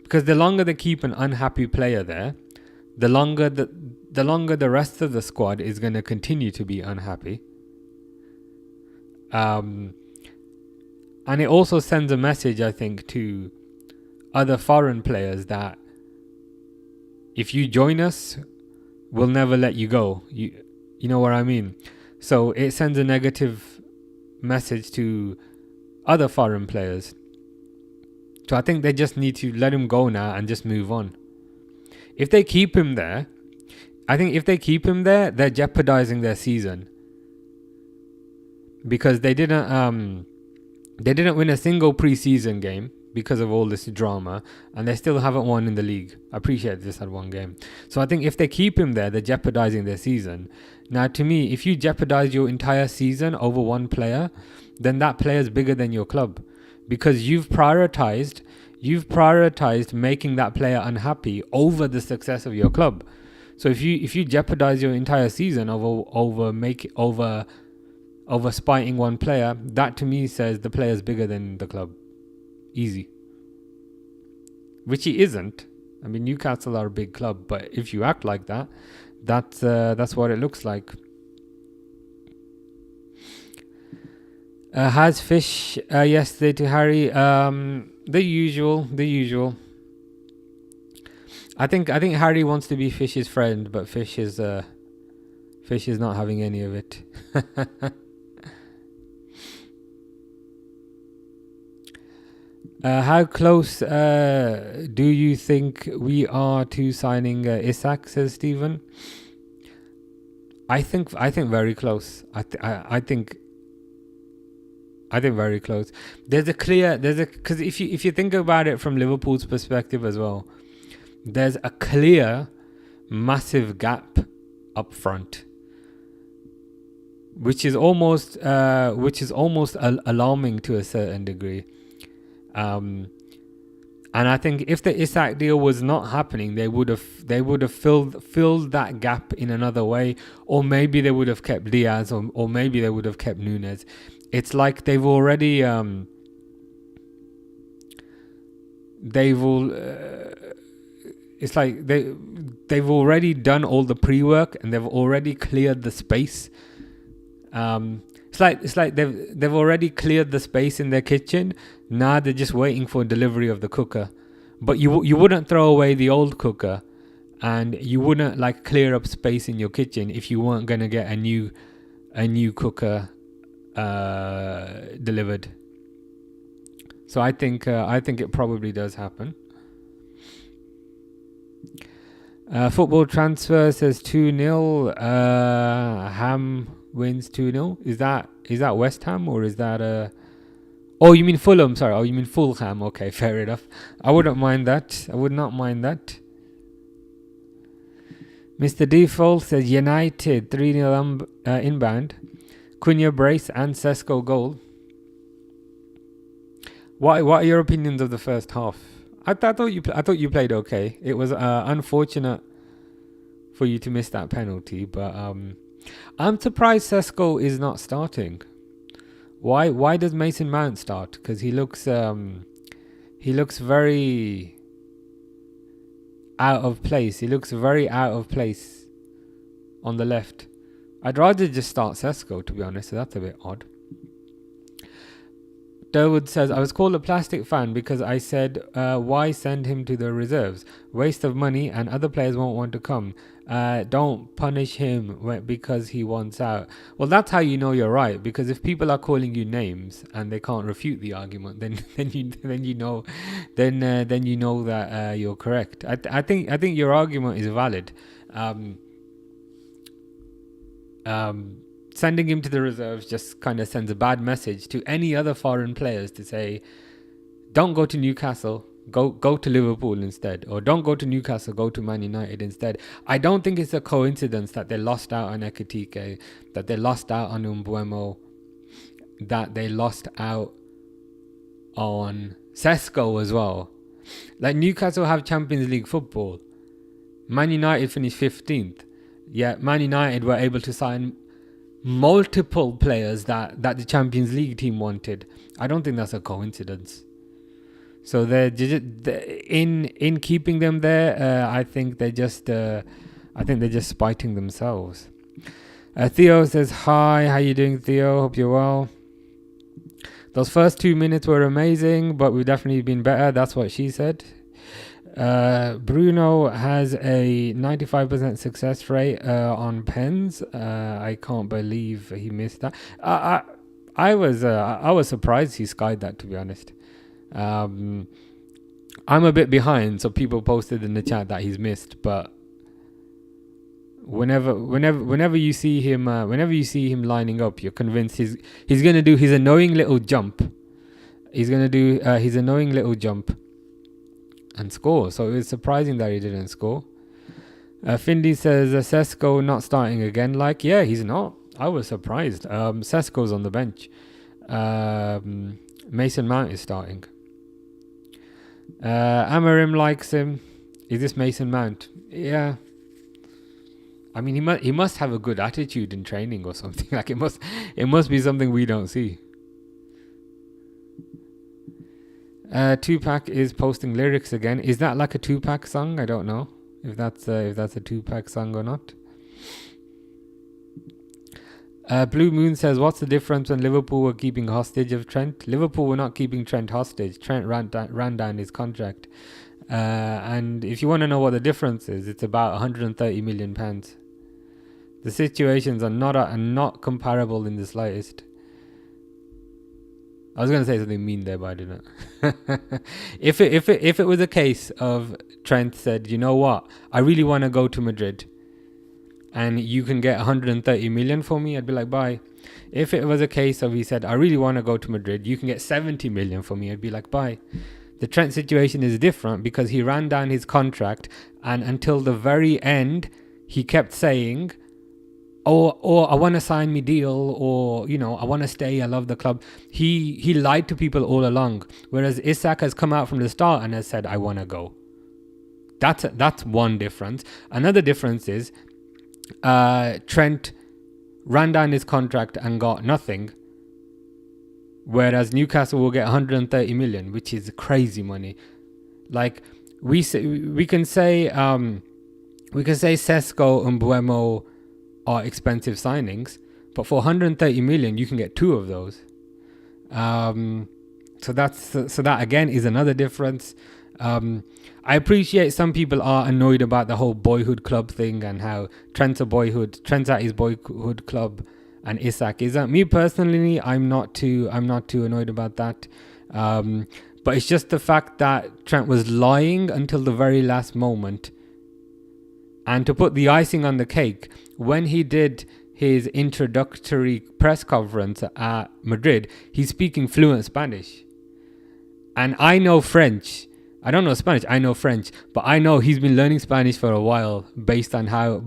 because the longer they keep an unhappy player there, the longer the rest of the squad is going to continue to be unhappy. And it also sends a message, I think, to other foreign players that if you join us, we'll never let you go. You know what I mean? So it sends a negative message to other foreign players. So I think they just need to let him go now and just move on. If they keep him there, they're jeopardizing their season. Because they didn't win a single pre-season game because of all this drama, and they still haven't won in the league. I appreciate they just had one game. So I think if they keep him there, they're jeopardizing their season. Now, to me, if you jeopardize your entire season over one player, then that player is bigger than your club, because you've prioritized making that player unhappy over the success of your club. So if you jeopardize your entire season over spiting one player, that to me says the player's bigger than the club. Easy. Which he isn't. I mean, Newcastle are a big club, but if you act like that, that's what it looks like. Has Fish yesterday to Harry? The usual. I think Harry wants to be Fish's friend, but Fish is not having any of it. How close do you think we are to signing Isak? Says Stephen. I think very close. I think very close. Because if you think about it from Liverpool's perspective as well, there's a clear, massive gap up front, which is almost alarming to a certain degree. And I think if the Isak deal was not happening, they would have filled that gap in another way, or maybe they would have kept Diaz, or maybe they would have kept Nunes. It's like they've already it's like they've already done all the pre-work and they've already cleared the space. It's like they've already cleared the space in their kitchen. Now they're just waiting for delivery of the cooker. But you wouldn't throw away the old cooker, and you wouldn't like clear up space in your kitchen if you weren't gonna get a new cooker delivered. So I think it probably does happen. Football Transfer says 2-0. Ham wins 2-0. Is that West Ham, or is that oh, you mean Fulham? Sorry. Oh, you mean Fulham? Okay, fair enough. I would not mind that. Mr. Default says United 3-0 inbound. Cunha brace and Sesko goal. What are your opinions of the first half? I thought you played okay. It was unfortunate for you to miss that penalty, but I'm surprised Sesko is not starting. Why does Mason Mount start? Because he looks very out of place. He looks very out of place on the left. I'd rather just start Sesko, to be honest. So that's a bit odd. Durwood says, I was called a plastic fan because I said, why send him to the reserves? Waste of money and other players won't want to come. Don't punish him because he wants out. Well, that's how you know you're right, because if people are calling you names and they can't refute the argument, then you know that you're correct. I think your argument is valid. Sending him to the reserves just kind of sends a bad message to any other foreign players to say, don't go to Newcastle, go to Liverpool instead, or don't go to Newcastle, go to Man United instead. I don't think it's a coincidence that they lost out on Ekitike, that they lost out on Mbeumo, that they lost out on Sesko as well. Like, Newcastle have Champions League football. Man United finished 15th. Yet Man United were able to sign multiple players that the Champions League team wanted. I don't think that's a coincidence. So they're in keeping them there. I think they're just spiting themselves. Theo says, hi, how you doing, Theo? Hope you're well. Those first 2 minutes were amazing, but we've definitely been better. That's what she said. Bruno has a 95% success rate on pens. I can't believe he missed that. I was surprised he skied that, to be honest. I'm a bit behind, so people posted in the chat that he's missed, but whenever you see him lining up, you're convinced he's gonna do his annoying little jump. He's gonna do his annoying little jump and score. So it's surprising that he didn't score. Findy says, Sesko not starting again. Like, yeah, he's not. I was surprised. Sesko's on the bench. Mason Mount is starting. Amarim likes him. Is this Mason Mount? Yeah. I mean, he must have a good attitude in training or something. Like, it must be something we don't see. Tupac is posting lyrics again. Is that like a Tupac song? I don't know if that's a Tupac song or not. Blue Moon says, what's the difference when Liverpool were keeping hostage of Trent? Liverpool were not keeping Trent hostage. Trent ran down his contract. And if you want to know what the difference is, it's about 130 million pounds. The situations are not comparable in the slightest. I was going to say something mean there, but I didn't. If it was a case of Trent said, you know what, I really want to go to Madrid, and you can get 130 million for me, I'd be like, bye. If it was a case of he said, I really want to go to Madrid, you can get 70 million for me, I'd be like, bye. The Trent situation is different because he ran down his contract, and until the very end, he kept saying, or I want to sign me deal, or, you know, I want to stay, I love the club. He lied to people all along. Whereas Isak has come out from the start and has said, I want to go. That's one difference. Another difference is Trent ran down his contract and got nothing, whereas Newcastle will get 130 million, which is crazy money. Like, we can say Sesko and Mbeumo are expensive signings, but for 130 million you can get two of those. So that again is another difference. I appreciate some people are annoyed about the whole boyhood club thing and how Trent's at his boyhood club and Isak isn't. Me personally, I'm not too annoyed about that. But it's just the fact that Trent was lying until the very last moment. And to put the icing on the cake, when he did his introductory press conference at Madrid, he's speaking fluent Spanish. And I know French. I don't know Spanish, I know French, but I know he's been learning Spanish for a while based on how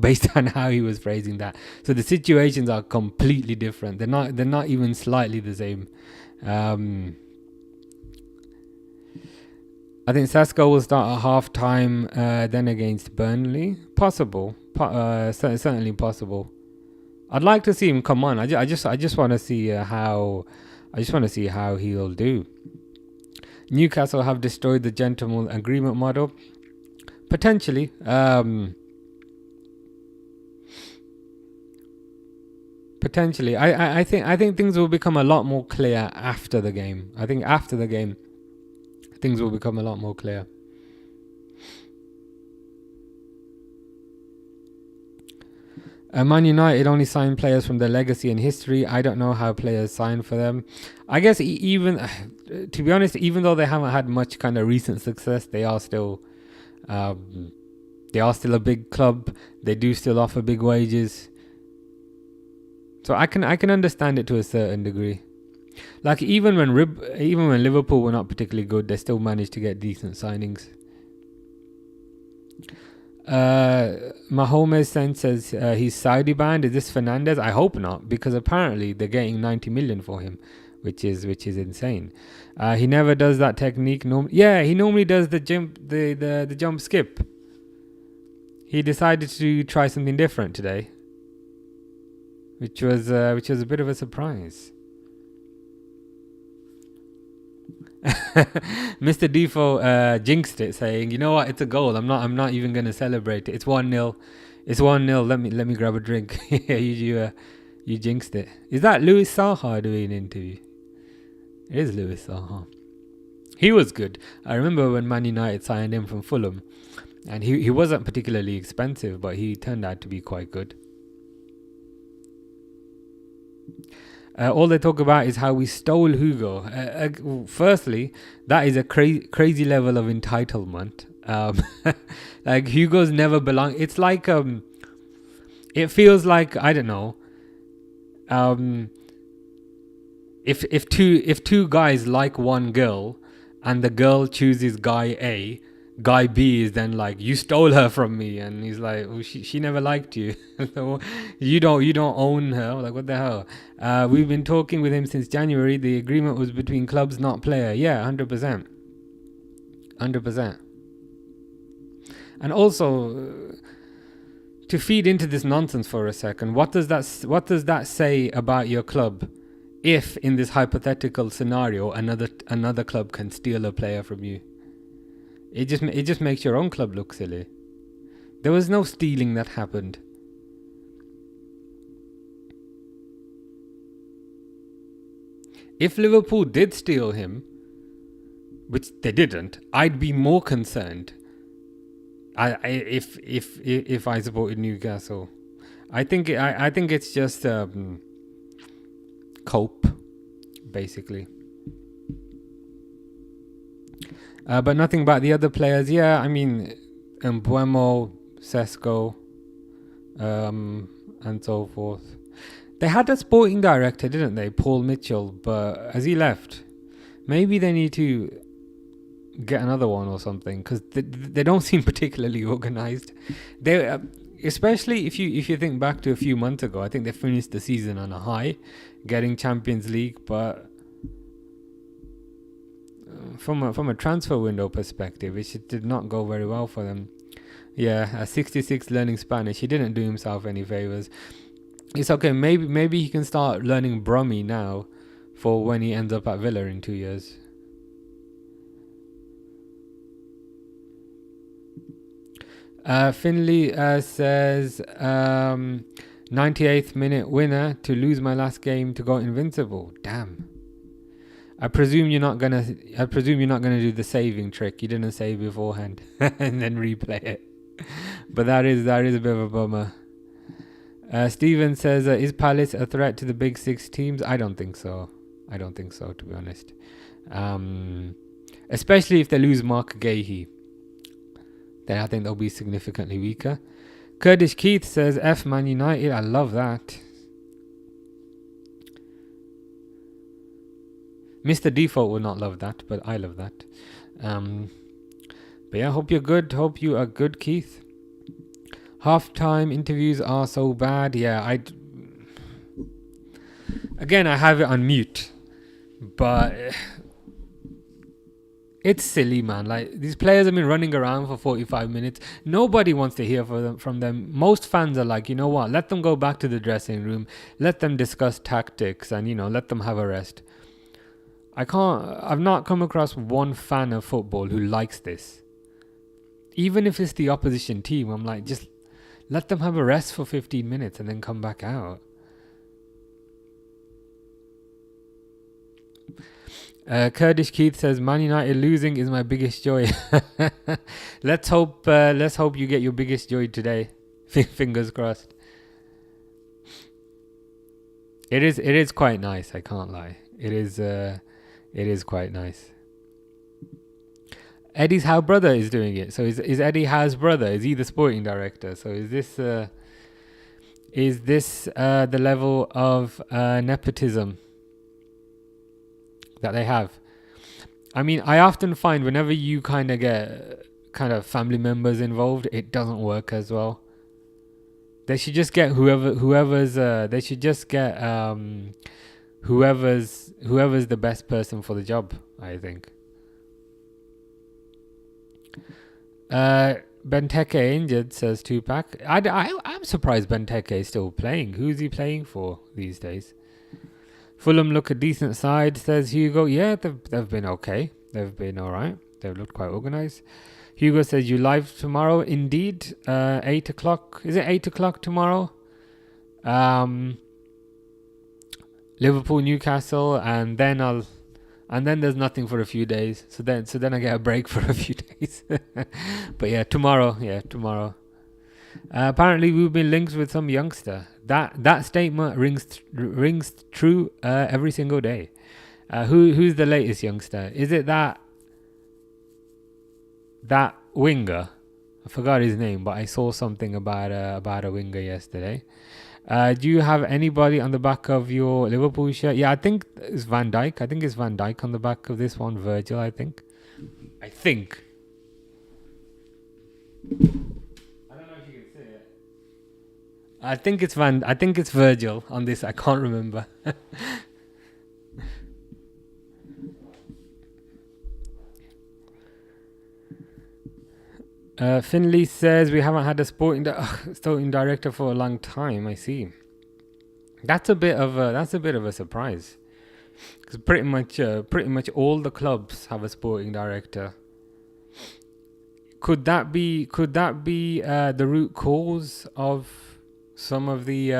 he was phrasing that. So the situations are completely different. They're not even slightly the same. I think Sesko will start at half time, then against Burnley. Possible. Certainly possible. I'd like to see him come on. I just want to see how he'll do. Newcastle have destroyed the gentleman agreement model. Potentially. Potentially. I think things will become a lot more clear after the game. I think after the game, things will become a lot more clear. Man United only sign players from their legacy and history. I don't know how players sign for them. I guess even, to be honest, even though they haven't had much kind of recent success, they are still a big club. They do still offer big wages. So I can understand it to a certain degree. Like even when Liverpool were not particularly good, they still managed to get decent signings. Mahomes says he's Saudi banned. Is this Fernandez? I hope not, because apparently they're getting 90 million for him, which is insane. He never does that technique. He normally does the jump skip. He decided to try something different today, which was a bit of a surprise. Mr. Defoe jinxed it, saying, "You know what? It's a goal. I'm not even going to celebrate it. It's 1-0. It's 1-0. Let me grab a drink." you jinxed it. Is that Louis Saha doing an interview? It is Louis Saha. He was good. I remember when Man United signed him from Fulham, and he wasn't particularly expensive, but he turned out to be quite good. All they talk about is how we stole Hugo. Firstly, that is a crazy level of entitlement. Like Hugo's never belonged. It's like it feels like, I don't know. If two guys like one girl, and the girl chooses guy A, guy B is then like, you stole her from me, and he's like, oh, she never liked you. So you don't own her. Like, what the hell? We've been talking with him since January. The agreement was between clubs, not player. Yeah, 100%. And also, to feed into this nonsense for a second, what does that say about your club if in this hypothetical scenario another club can steal a player from you? It just makes your own club look silly. There was no stealing that happened. If Liverpool did steal him, which they didn't, I'd be more concerned. If I supported Newcastle, I think it's just cope, basically. But nothing about the other players. Yeah, I mean, Mbuemo, Sesko, and so forth. They had a sporting director, didn't they? Paul Mitchell, but as he left, maybe they need to get another one or something, because they don't seem particularly organised. They, especially if you think back to a few months ago, I think they finished the season on a high, getting Champions League, but from a transfer window perspective, it did not go very well for them. Yeah, 66 learning Spanish. He didn't do himself any favors. It's okay. Maybe he can start learning Brummy now, for when he ends up at Villa in 2 years. Finley says 98th minute winner to lose my last game to go invincible. Damn. I presume you're not gonna do the saving trick. You didn't save beforehand and then replay it. But that is a bit of a bummer. Steven says, is Palace a threat to the big six teams? I don't think so, to be honest. Especially if they lose Mark Gahey. Then I think they'll be significantly weaker. Kurdish Keith says, F Man United. I love that. Mr. Default will not love that, but I love that. But yeah, hope you're good. Hope you are good, Keith. Half-time interviews are so bad. Yeah, I have it on mute, but It's silly, man. Like, these players have been running around for 45 minutes. Nobody wants to hear from them. Most fans are like, you know what? Let them go back to the dressing room. Let them discuss tactics and, let them have a rest. I've not come across one fan of football who likes this. Even if it's the opposition team, I'm like, just let them have a rest for 15 minutes and then come back out. Kurdish Keith says, Man United losing is my biggest joy. Let's hope you get your biggest joy today. Fingers crossed. It is quite nice, I can't lie. It is quite nice. Eddie's Howe brother is doing it. So is Eddie Howe's brother? Is he the sporting director? So is this the level of nepotism that they have? I mean, I often find whenever you kind of get family members involved, it doesn't work as well. They should just get whoever's the best person for the job, I think. Benteke injured, says Tupac. I'm surprised Benteke is still playing. Who's he playing for these days? Fulham look a decent side, says Hugo. Yeah, they've been okay. They've been all right. They've looked quite organised. Hugo says, you live tomorrow? Indeed. 8 o'clock. Is it 8 o'clock tomorrow? Liverpool, Newcastle, and then there's nothing for a few days. So then I get a break for a few days. But yeah, tomorrow. Apparently, we've been linked with some youngster. That statement rings true every single day. Who's the latest youngster? Is it that winger? I forgot his name, but I saw something about a winger yesterday. Do you have anybody on the back of your Liverpool shirt? Yeah, I think it's Van Dijk. I think it's Van Dijk on the back of this one. Virgil, I think. I don't know if you can see it. I think it's Virgil on this. I can't remember. Finley says we haven't had a sporting director for a long time. I see. That's a bit of a surprise, because pretty much all the clubs have a sporting director. Could that be the root cause of some of the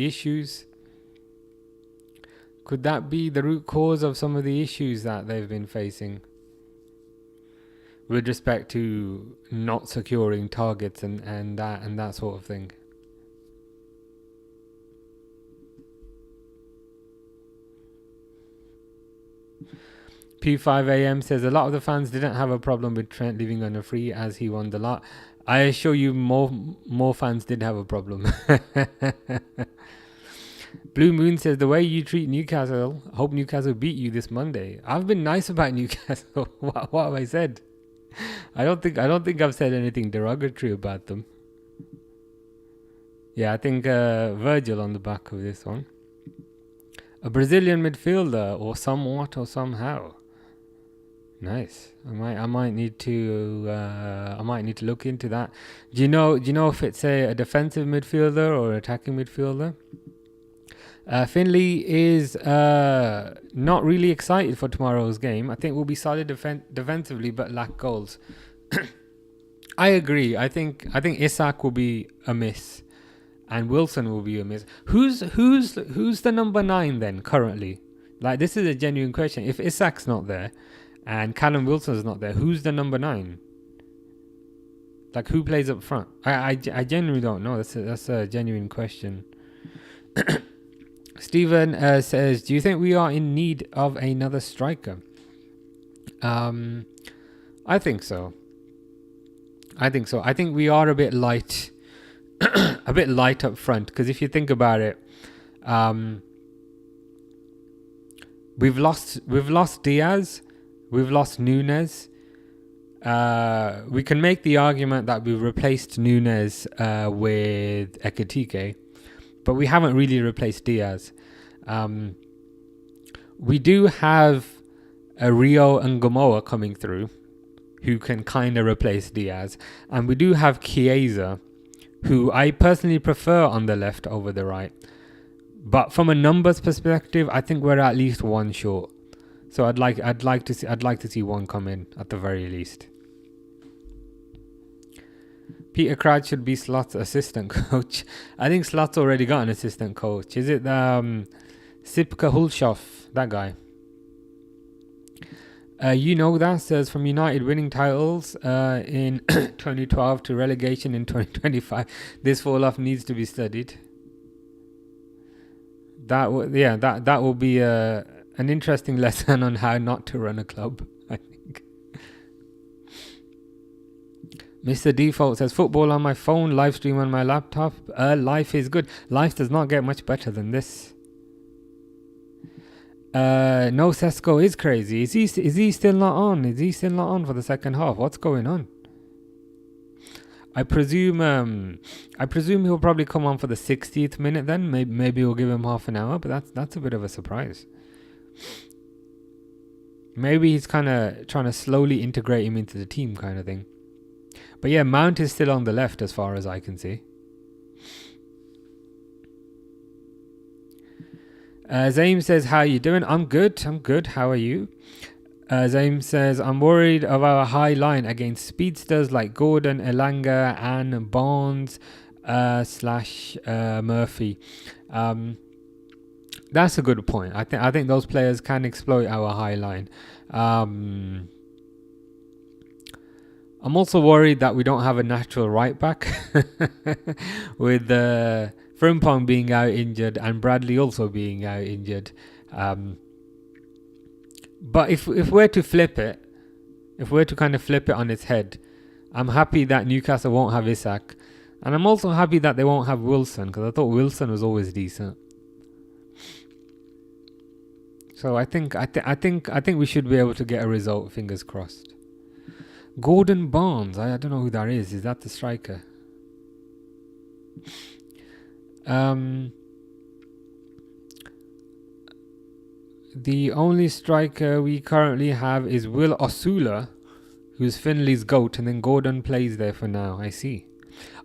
issues? Could that be the root cause of some of the issues that they've been facing with respect to not securing targets and that sort of thing? P5am says a lot of the fans didn't have a problem with Trent leaving on a free as he won the lot. I assure you, more fans did have a problem. Blue Moon says the way you treat Newcastle, hope Newcastle beat you this Monday. I've been nice about Newcastle. What have I said? I don't think I've said anything derogatory about them. Yeah, I think Virgil on the back of this one. A Brazilian midfielder, or somewhat or somehow. Nice. I might need to look into that. Do you know if it's a defensive midfielder or attacking midfielder? Finley is not really excited for tomorrow's game. I think we'll be solid defensively, but lack goals. I agree. I think Isak will be a miss, and Wilson will be a miss. Who's the number 9 then currently? Like, this is a genuine question. If Isak's not there and Callum Wilson's not there, who's the number 9? Like, who plays up front? I genuinely don't know. That's a genuine question. Stephen says, do you think we are in need of another striker? I think so. I think we are a bit light, up front. Because if you think about it, we've lost Diaz, we've lost Nunes. We can make the argument that we've replaced Nunes with Ekitike, but we haven't really replaced Diaz. We do have a Rio and Gamoa coming through, who can kind of replace Diaz. And we do have Chiesa, who I personally prefer on the left over the right. But from a numbers perspective, I think we're at least one short. So I'd like to see one come in at the very least. Peter Crouch should be Slot's assistant coach. I think Slot's already got an assistant coach. Is it Sipka Hulshoff, that guy? You know that says from United winning titles in 2012 to relegation in 2025. This fall off needs to be studied. That will be an interesting lesson on how not to run a club, I think. Mr. Default says football on my phone, live stream on my laptop. Life is good. Life does not get much better than this. No, Sesko is crazy. Is he still not on? Is he still not on for the second half? What's going on? I presume he'll probably come on for the 60th minute then. Maybe we'll give him half an hour, but that's a bit of a surprise. Maybe he's kind of trying to slowly integrate him into the team kind of thing. But yeah, Mount is still on the left as far as I can see. Zaim says, how are you doing? I'm good. How are you? Zaim says, I'm worried of our high line against speedsters like Gordon, Elanga and Barnes / Murphy. That's a good point. I think those players can exploit our high line. I'm also worried that we don't have a natural right back with Frimpong being out injured and Bradley also being out injured. But if we're to flip it, if we're to kind of flip it on its head, I'm happy that Newcastle won't have Isak, and I'm also happy that they won't have Wilson, because I thought Wilson was always decent. So I think we should be able to get a result. Fingers crossed. Gordon Barnes, I don't know who that is. Is that the striker? The only striker we currently have is Will Osula, who's Finley's GOAT, and then Gordon plays there for now. I see.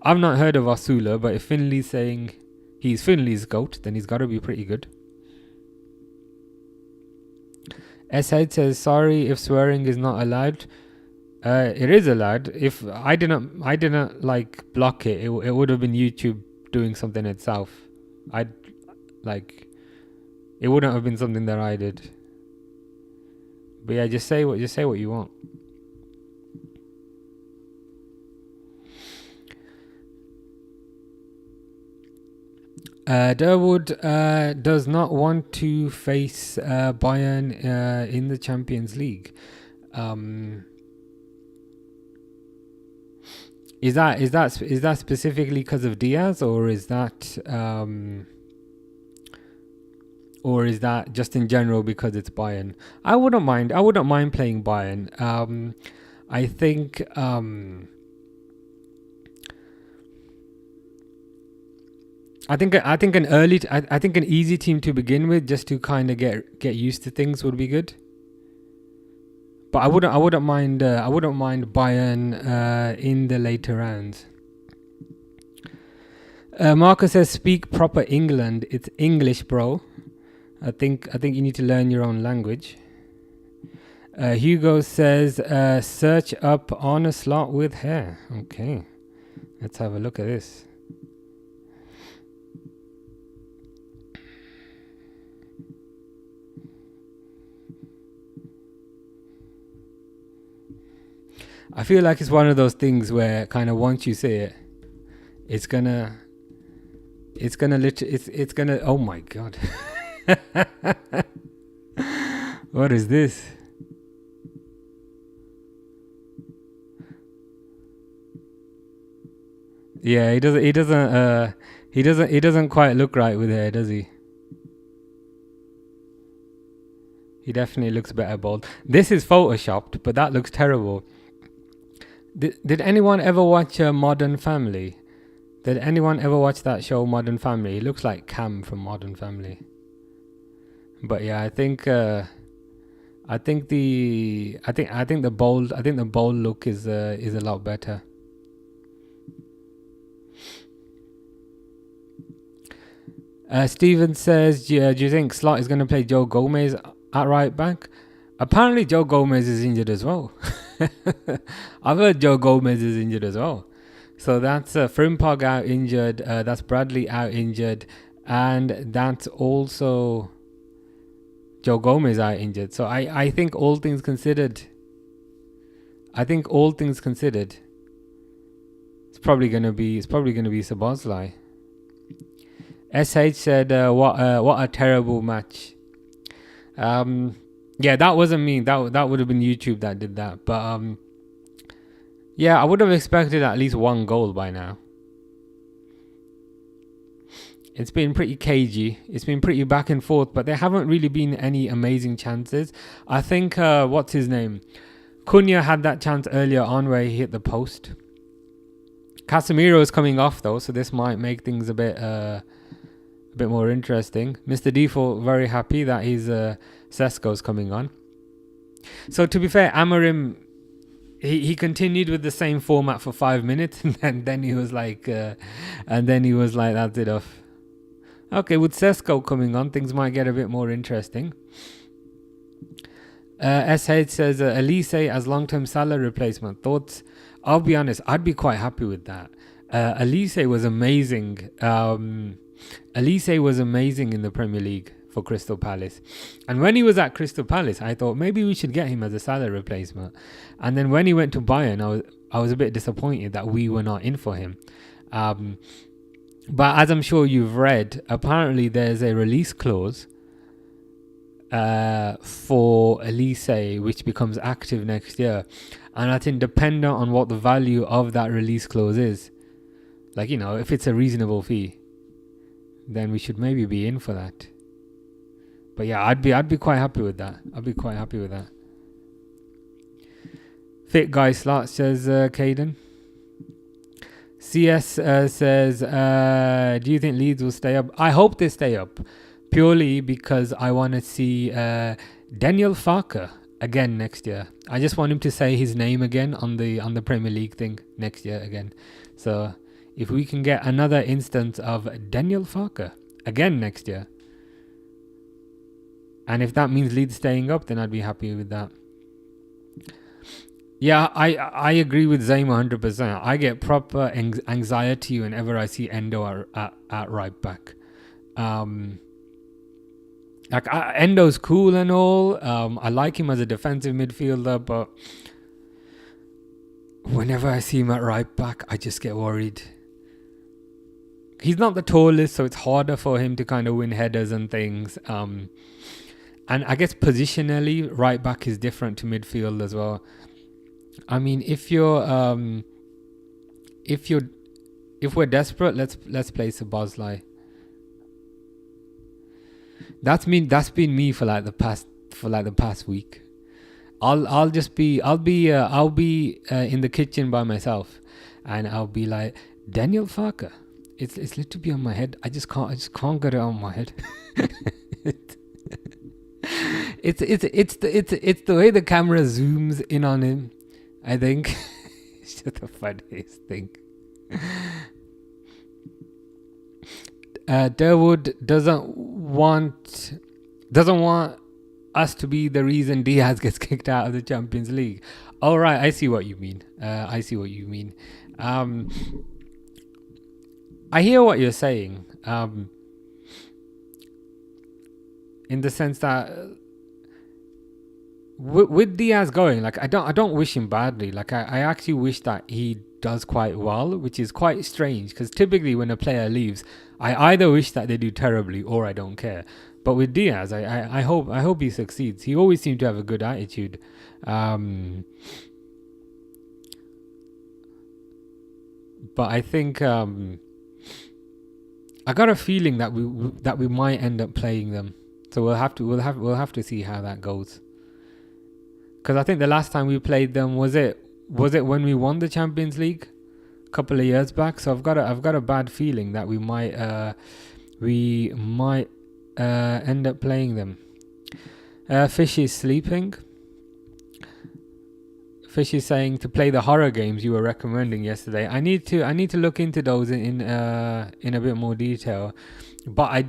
I've not heard of Osula, but if Finley's saying he's Finley's GOAT, then he's got to be pretty good. S-Head says, sorry if swearing is not allowed. It is allowed. If I didn't like block it, it would have been YouTube doing something itself. It wouldn't have been something that I did. But yeah, just say what you want. Durwood does not want to face Bayern in the Champions League. Is that specifically because of Diaz, or is that just in general because it's Bayern? I wouldn't mind playing Bayern. I think an easy team to begin with, just to kind of get used to things, would be good. But I wouldn't mind Bayern in the later rounds. Marcus says, speak proper England. It's English, bro. I think you need to learn your own language. Hugo says, search up on a slot with hair. Okay, let's have a look at this. I feel like it's one of those things where kind of once you say it, it's gonna oh my god. What is this? Yeah, he doesn't quite look right with hair, does he? He definitely looks better bald. This is photoshopped, but that looks terrible. Did anyone ever watch Modern Family? Did anyone ever watch that show Modern Family? He looks like Cam from Modern Family. But yeah, I think I think the bold look is a lot better. Steven says, do you think Slot is going to play Joe Gomez at right back? Apparently Joe Gomez is injured as well. I've heard Joe Gomez is injured as well. So that's Frimpong out injured, that's Bradley out injured, and that's also Joe Gomez out injured. So I think all things considered, it's probably gonna be Szoboszlai. SH said, what a terrible match. Yeah, that wasn't me. That would have been YouTube that did that. But yeah, I would have expected at least one goal by now. It's been pretty cagey. It's been pretty back and forth, but there haven't really been any amazing chances. I think, what's his name? Cunha had that chance earlier on where he hit the post. Casemiro is coming off though, so this might make things a bit more interesting. Mr. Default very happy that his Sesko's coming on. So to be fair, Amorim, he continued with the same format for 5 minutes, and then he was like, that's enough. Okay, with Sesko coming on, things might get a bit more interesting. SH says, Elise as long-term Salah replacement. Thoughts? I'll be honest, I'd be quite happy with that. Elise was amazing. Elise was amazing in the Premier League for Crystal Palace. And when he was at Crystal Palace, I thought maybe we should get him as a Salah replacement. And then when he went to Bayern, I was a bit disappointed that we were not in for him. But as I'm sure you've read, apparently there's a release clause for Elise, which becomes active next year. And I think dependent on what the value of that release clause is, like, if it's a reasonable fee, then we should maybe be in for that. But yeah, I'd be quite happy with that. Fit guy slot, says Caden. CS says, do you think Leeds will stay up? I hope they stay up, purely because I want to see Daniel Farke again next year. I just want him to say his name again on the Premier League thing next year again. So if we can get another instance of Daniel Farke again next year, and if that means Leeds staying up, then I'd be happy with that. Yeah, I agree with Zaim 100%. I get proper anxiety whenever I see Endo at right back. Endo's cool and all. I like him as a defensive midfielder, but whenever I see him at right back, I just get worried. He's not the tallest, so it's harder for him to kind of win headers and things. And I guess positionally, right back is different to midfield as well. I mean, if we're desperate, let's play Szoboszlai. That's been me for the past week. I'll be in the kitchen by myself, and I'll be like, Daniel Farke. It's literally on my head. I just can't get it on my head. It's the way the camera zooms in on him. I think it's just the funniest thing. Durwood doesn't want us to be the reason Diaz gets kicked out of the Champions League. All right, I see what you mean. I hear what you're saying. In the sense that with Diaz going, I don't wish him badly. I actually wish that he does quite well, which is quite strange because typically when a player leaves, I either wish that they do terribly or I don't care. But with Diaz, I hope he succeeds. He always seemed to have a good attitude. But I think I got a feeling that we might end up playing them. So we'll have to see how that goes. Because I think the last time we played them was it when we won the Champions League a couple of years back. So I've got a bad feeling that we might end up playing them. Fish is sleeping. Fish is saying to play the horror games you were recommending yesterday. I need to look into those in a bit more detail. But I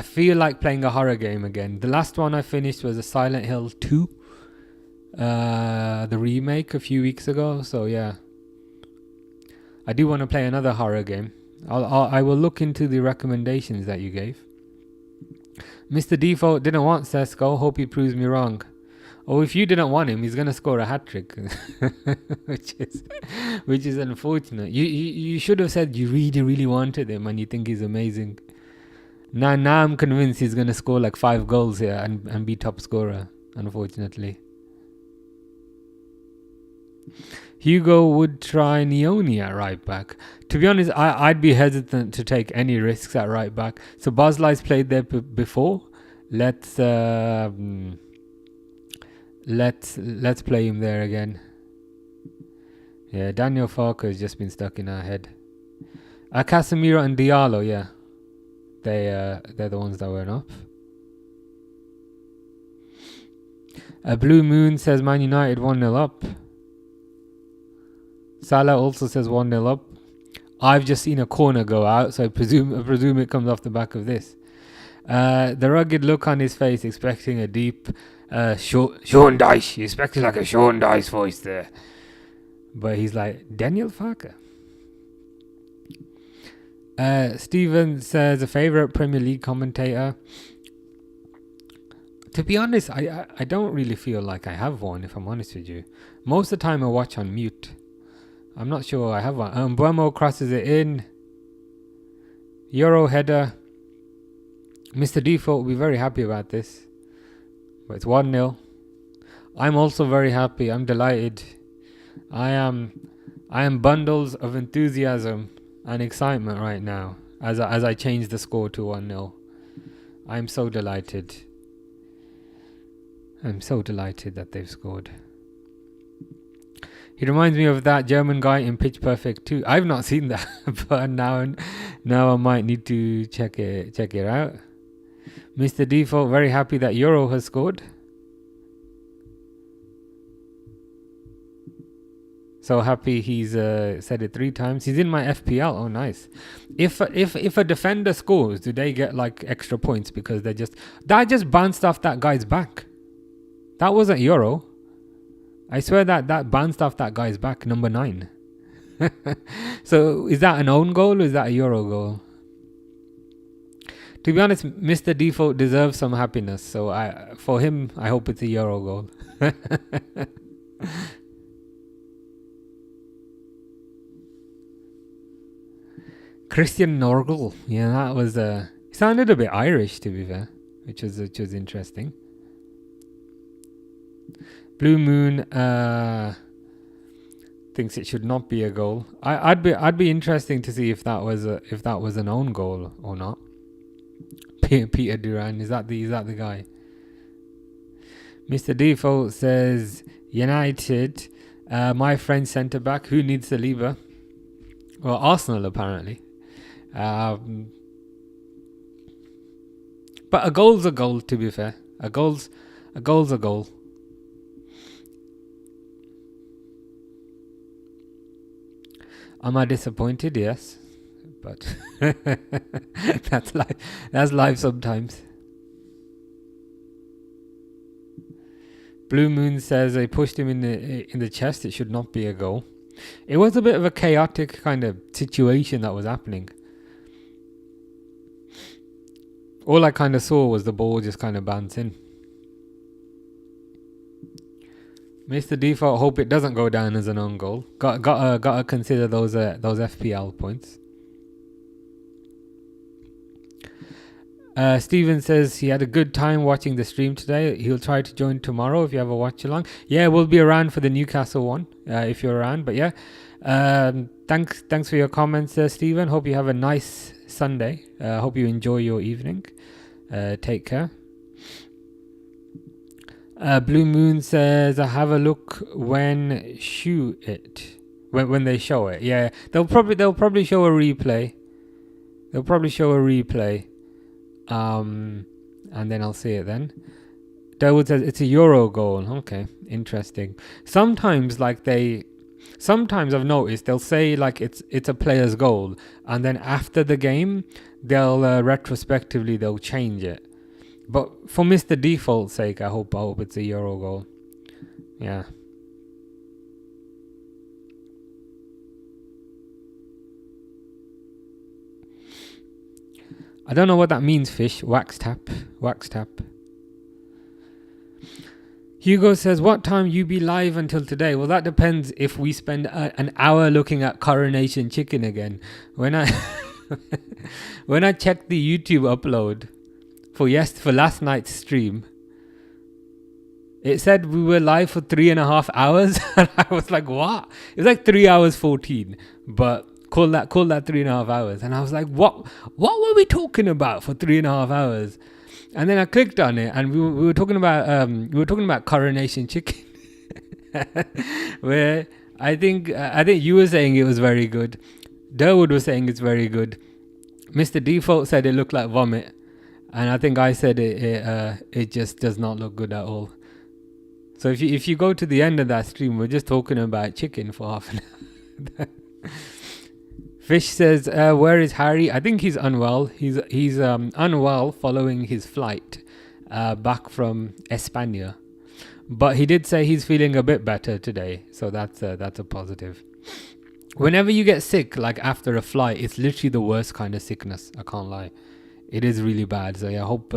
feel like playing a horror game again. The last one I finished was a Silent Hill 2, the remake a few weeks ago. So yeah, I do want to play another horror game. I will look into the recommendations that you gave. Mr. Default didn't want Sesko. Hope he proves me wrong. Oh, if you didn't want him, he's gonna score a hat trick, which is unfortunate. You should have said you really wanted him and you think he's amazing. Now I'm convinced he's gonna score like 5 goals here and be top scorer. Unfortunately, Hugo would try Neoni at right back. To be honest, I'd be hesitant to take any risks at right back. So Bosley's played there before. Let's play him there again. Yeah, Daniel Farker has just been stuck in our head. Casemiro and Diallo, yeah. They're the ones that went up. Blue Moon says Man United 1-0 up. Salah also says 1-0 up. I've just seen a corner go out, so I presume it comes off the back of this. The rugged look on his face, expecting a deep Sean Dyche. He expected like a Sean Dyche voice there. But he's like, Daniel Farker. Steven says a favourite Premier League commentator. To be honest, I don't really feel like I have one, if I'm honest with you. Most of the time I watch on mute. I'm not sure I have one. Buemo crosses it in. Euro header. Mr. Default will be very happy about this. But it's 1-0. I'm also very happy. I'm delighted. I am bundles of enthusiasm and excitement right now as I change the score to 1-0. I'm so delighted. I'm so delighted that they've scored. He reminds me of that German guy in Pitch Perfect 2. I've not seen that, but now I might need to check it out. Mr. Default, very happy that Euro has scored. So happy he's said it 3 times. He's in my FPL. Oh, nice. If a defender scores, do they get like extra points because that just bounced off that guy's back? That wasn't Euro. I swear that bounced off that guy's back, number 9. So is that an own goal or is that a Euro goal? To be honest, Mr. Default deserves some happiness. So for him, I hope it's a Euro goal. Christian Norgel. Yeah, that was he sounded a bit Irish, to be fair, which was interesting. Blue Moon thinks it should not be a goal. I'd be interesting to see if that was an own goal or not. Peter Duran, is that the guy? Mr. Default says United, my friend centre back. Who needs Saliba? Well, Arsenal apparently. But a goal's a goal, to be fair. A goal's a goal. Am I disappointed? Yes. But that's life. That's life sometimes. Blue Moon says they pushed him in the chest. It should not be a goal. It was a bit of a chaotic kind of situation that was happening. All I kind of saw was the ball just kind of bounce in. Mr. Default, hope it doesn't go down as an own goal. Gotta consider those FPL points. Steven says he had a good time watching the stream today. He'll try to join tomorrow if you have a watch along. Yeah, we'll be around for the Newcastle one if you're around. But yeah, thanks for your comments, Steven. Hope you have a nice Sunday. Hope you enjoy your evening. Take care. Blue Moon says, I have a look when they show it. Yeah, they'll probably show a replay. and then I'll see it then. Dawood says it's a Euro goal. Okay, interesting. Sometimes I've noticed they'll say like it's a player's goal, and then after the game they'll retrospectively they'll change it. But for Mr. Default's sake, I hope it's a Euro goal. Yeah. I don't know what that means, Fish. Wax tap. Hugo says, what time you be live until today? Well, that depends if we spend an hour looking at Coronation Chicken again. When I when I checked the YouTube upload for last night's stream, it said we were live for 3.5 hours, and I was like, what? It was like 3 hours 14, but call that 3.5 hours. And I was like, what were we talking about for 3.5 hours? And then I clicked on it, and we were talking about Coronation Chicken, where I think you were saying it was very good. Durwood was saying it's very good. Mr. Default said it looked like vomit, and I think I said it just does not look good at all. So if you go to the end of that stream, we're just talking about chicken for half an hour. Fish says, where is Harry? I think he's unwell. He's unwell following his flight back from España. But he did say he's feeling a bit better today. So that's a positive. Whenever you get sick, like after a flight, it's literally the worst kind of sickness. I can't lie. It is really bad. So yeah, hope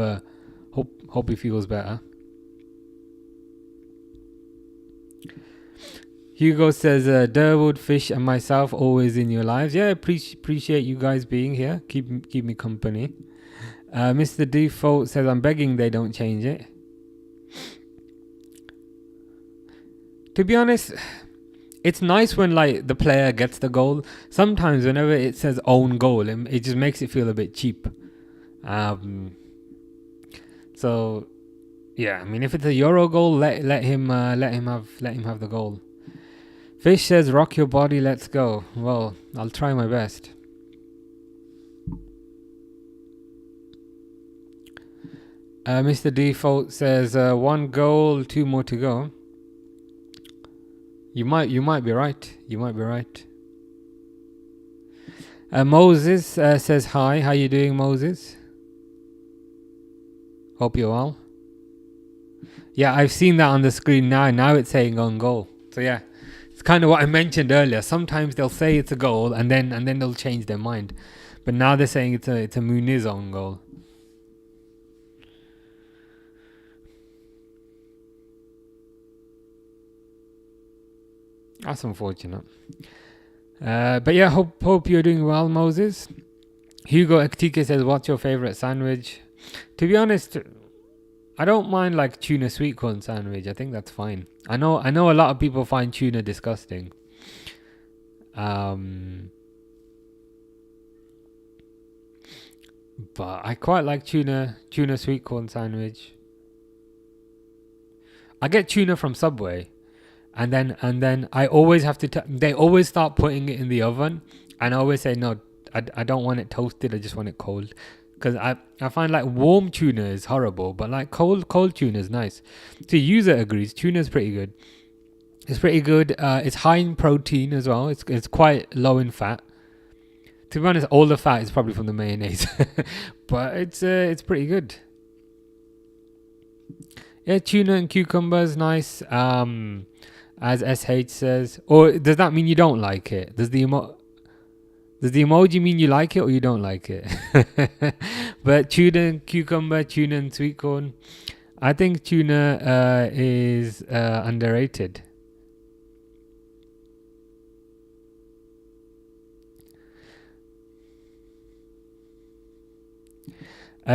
he feels better. Hugo says, Durwood, Fish, and myself always in your lives. Yeah, appreciate you guys being here. Keep me company. Mr. Default says, I'm begging they don't change it. To be honest, it's nice when like the player gets the goal. Sometimes whenever it says own goal, it just makes it feel a bit cheap. So yeah, I mean, if it's a Euro goal, let him have the goal. Fish says, rock your body, let's go. Well, I'll try my best. Mr. Default says, 1 goal, 2 more to go. You might be right. Moses says hi. How you doing, Moses? Hope you're well. Yeah, I've seen that on the screen now. Now it's saying on goal. So yeah. It's kind of what I mentioned earlier. Sometimes they'll say it's a goal and then they'll change their mind. But now they're saying it's a Muniz own goal. That's unfortunate. But yeah, hope you're doing well, Moses. Hugo Ektika says, what's your favorite sandwich? To be honest, I don't mind like tuna sweet corn sandwich. I think that's fine. I know a lot of people find tuna disgusting. But I quite like tuna sweet corn sandwich. I get tuna from Subway, and then I always have to. They always start putting it in the oven, and I always say no. I don't want it toasted. I just want it cold. Because I find like warm tuna is horrible, but like cold tuna is nice. So user agrees, tuna is pretty good. It's pretty good. It's high in protein as well. It's quite low in fat. To be honest, all the fat is probably from the mayonnaise, but it's pretty good. Yeah, tuna and cucumber is nice. As SH says, or does that mean you don't like it? Does the emoji mean you like it or you don't like it? But tuna and cucumber, tuna and sweet corn. I think tuna is underrated.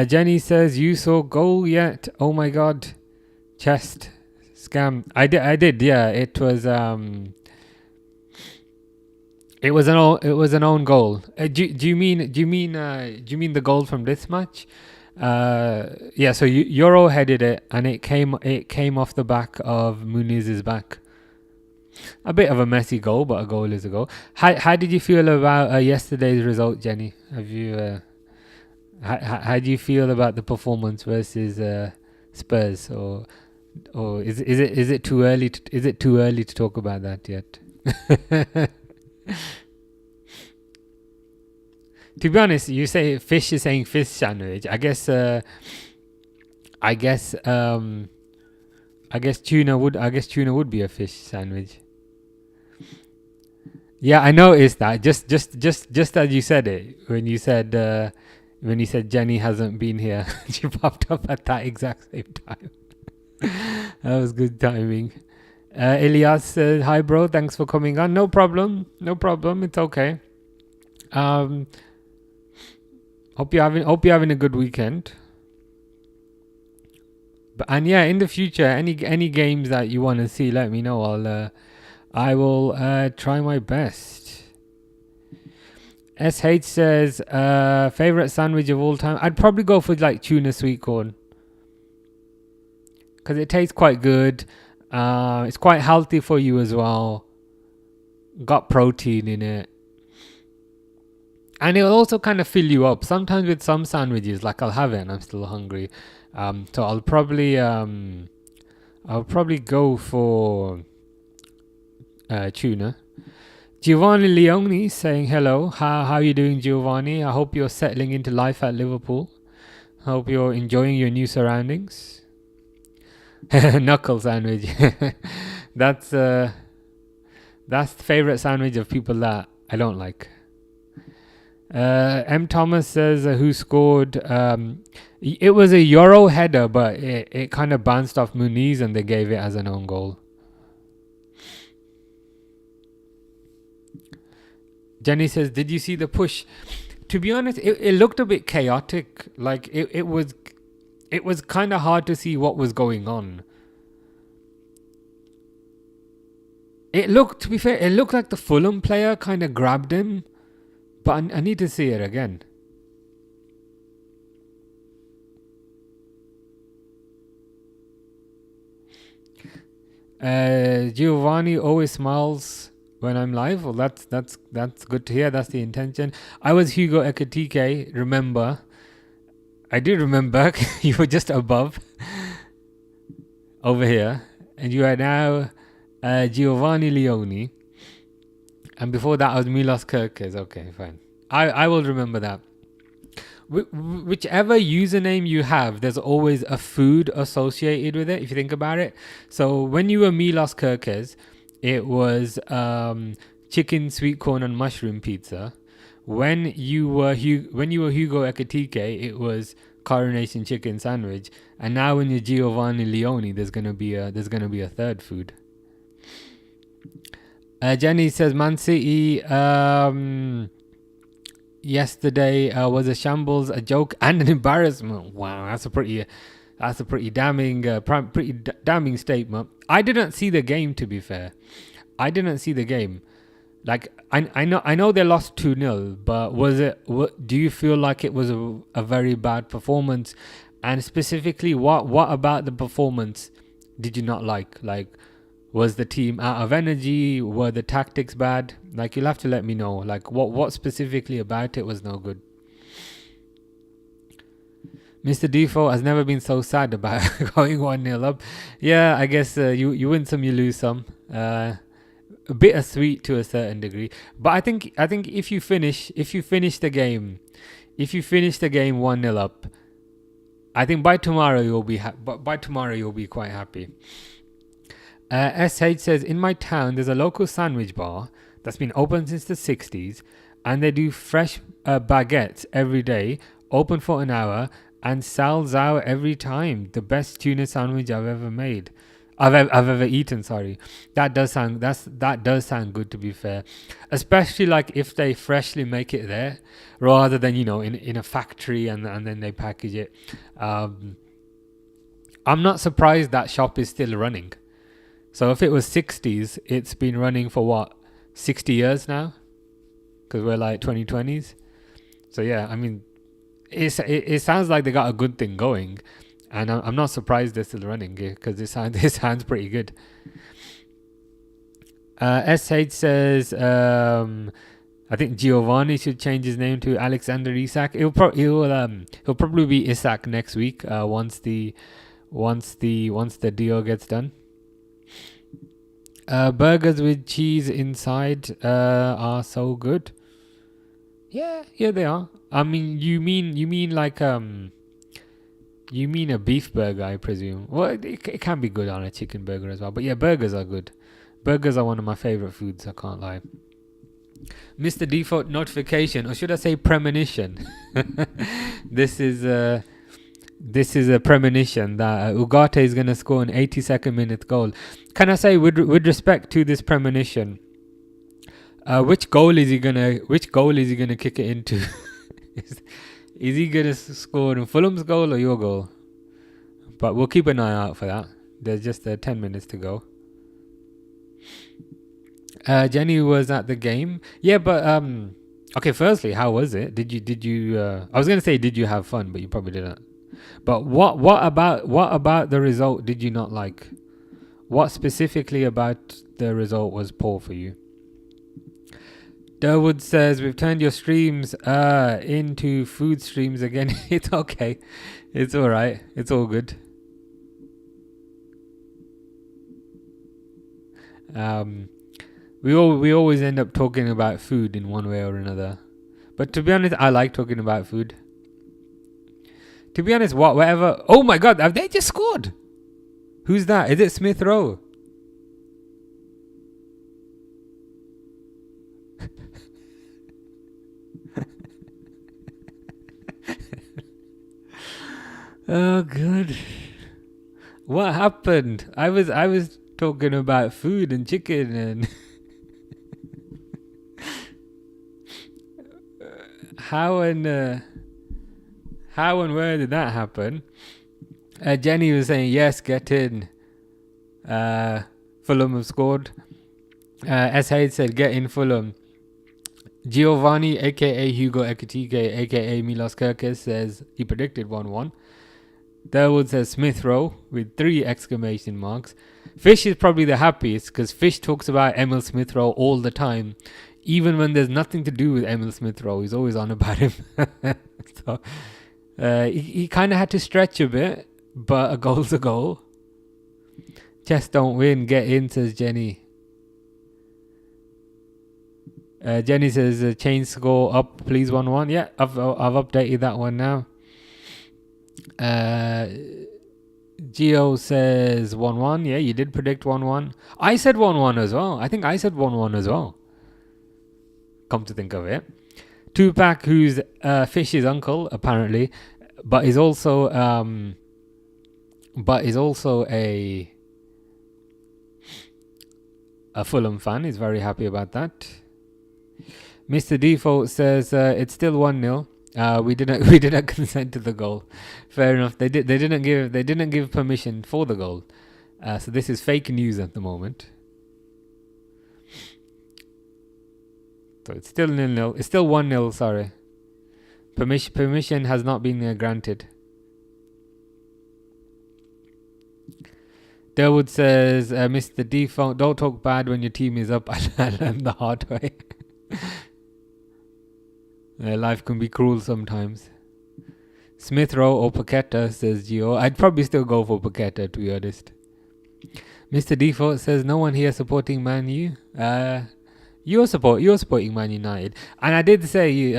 Jenny says, you saw goal yet? Oh my god. Chest scam. I did, yeah. It was an own goal. Do you mean the goal from this match? Yeah. So Euro headed it, and it came off the back of Muniz's back. A bit of a messy goal, but a goal is a goal. How did you feel about yesterday's result, Jenny? Have How do you feel about the performance versus Spurs, or is it too early? Is it too early to talk about that yet? To be honest, you say fish is saying fish sandwich. I guess tuna would be a fish sandwich. Yeah, I noticed that. Just as you said it, when you said Jenny hasn't been here, she popped up at that exact same time. That was good timing. Elias said, "Hi, bro. Thanks for coming on. No problem. It's okay. Hope you're having a good weekend. And yeah, in the future, any games that you want to see, let me know. I will try my best." SH says, favorite sandwich of all time. I'd probably go for like tuna sweet corn, because it tastes quite good. It's quite healthy for you as well. Got protein in it. And it'll also kind of fill you up. Sometimes with some sandwiches, like I'll have it and I'm still hungry. So I'll probably go for tuna. Giovanni Leone saying hello. How are you doing, Giovanni? I hope you're settling into life at Liverpool. I hope you're enjoying your new surroundings. Knuckle sandwich. That's the favorite sandwich of people that I don't like. M. Thomas says, who scored? It was a Euro header, but it kind of bounced off Muniz and they gave it as an own goal. Jenny says, did you see the push? To be honest, it looked a bit chaotic. Like it was kind of hard to see what was going on. To be fair, it looked like the Fulham player kind of grabbed him. But I need to see it again. Giovanni always smiles when I'm live. Well, that's good to hear. That's the intention. I was Hugo Ekitike. Remember, I do remember. You were just above, over here, and you are now Giovanni Leone. And before that, I was Milos Kerkez. Okay, fine. I will remember that. Whichever username you have, there's always a food associated with it, if you think about it. So when you were Milos Kerkez, it was chicken, sweet corn, and mushroom pizza. When you were Hugo Ekitike, it was coronation chicken sandwich. And now when you're Giovanni Leone, there's gonna be a third food. Jenny says Man City yesterday was a shambles, a joke, and an embarrassment. Wow, that's a pretty damning statement. I didn't see the game, to be fair. I didn't see the game. Like I know they lost 2-0, but do you feel like it was a very bad performance? And specifically, what about the performance did you not like? Like, was the team out of energy? Were the tactics bad? Like, you'll have to let me know. Like, what specifically about it was no good? Mr. Defoe has never been so sad about going 1-0 up. Yeah, I guess you win some, you lose some. A bittersweet to a certain degree. But I think if you finish the game 1-0 up, I think by tomorrow you'll be quite happy. SH says, in my town there's a local sandwich bar that's been open since the 60s, and they do fresh baguettes every day, open for an hour, and sells out every time. The best tuna sandwich I've ever eaten. Sorry, that does sound good, to be fair, especially like if they freshly make it there rather than in a factory and then they package it. I'm not surprised that shop is still running. So if it was 60s, it's been running for what, 60 years now? Because we're like 2020s. So yeah, I mean, it sounds like they got a good thing going, and I'm not surprised they're still running because it sounds pretty good. SH says, I think Giovanni should change his name to Alexander Isak. He'll probably be Isak next week. Once the deal gets done. Burgers with cheese inside are so good. Yeah, they are. I mean, you mean like you mean a beef burger, I presume. Well, it can be good on a chicken burger as well. But yeah, burgers are good. Burgers are one of my favorite foods. I can't lie. Mr. Default notification, or should I say premonition? This is a premonition that Ugarte is going to score an 82nd minute goal. Can I say, with respect to this premonition, which goal is he gonna kick it into? is he gonna score in Fulham's goal or your goal? But we'll keep an eye out for that. There's just 10 minutes to go. Jenny was at the game. Yeah, but okay. Firstly, how was it? Did you? I was gonna say, did you have fun? But you probably didn't. But what about the result did you not like? What specifically about the result was poor for you? Durwood says, we've turned your streams into food streams again. It's okay. It's all right. It's all good. We always end up talking about food in one way or another. But to be honest, I like talking about food. To be honest, whatever. Oh my God, have they just scored? Who's that? Is it Smith Rowe? Oh God. What happened? I was talking about food and chicken and how and where did that happen? Jenny was saying, yes, get in. Fulham have scored. S. Hayes said, get in Fulham. Giovanni, aka Hugo Ekitike, aka Milos Kerkez, says he predicted 1-1. Durwood says Smith Rowe with 3 exclamation marks. Fish is probably the happiest because Fish talks about Emil Smith Rowe all the time. Even when there's nothing to do with Emil Smith Rowe, he's always on about him. So he kind of had to stretch a bit, but a goal's a goal. Chess don't win, get in, says Jenny. Jenny says change score up, please 1-1. Yeah, I've updated that one now. Geo says 1-1. Yeah, you did predict 1-1. I said 1-1 as well. I think I said 1-1 as well. Come to think of it. Tupac, who's Fish's uncle apparently, but is also a Fulham fan. Is very happy about that. Mr. Default says it's still 1-0. We didn't consent to the goal. Fair enough. They didn't give permission for the goal. So this is fake news at the moment. So it's still 0-0. It's still 1-0. Sorry. Permission has not been granted. Durwood says, Mr. Default, don't talk bad when your team is up. I learned the hard way. Life can be cruel sometimes. Smith Rowe or Paqueta, says Gio. I'd probably still go for Paqueta, to be honest. Mr. Default says no one here supporting Man U. You're supporting Man United, and I did say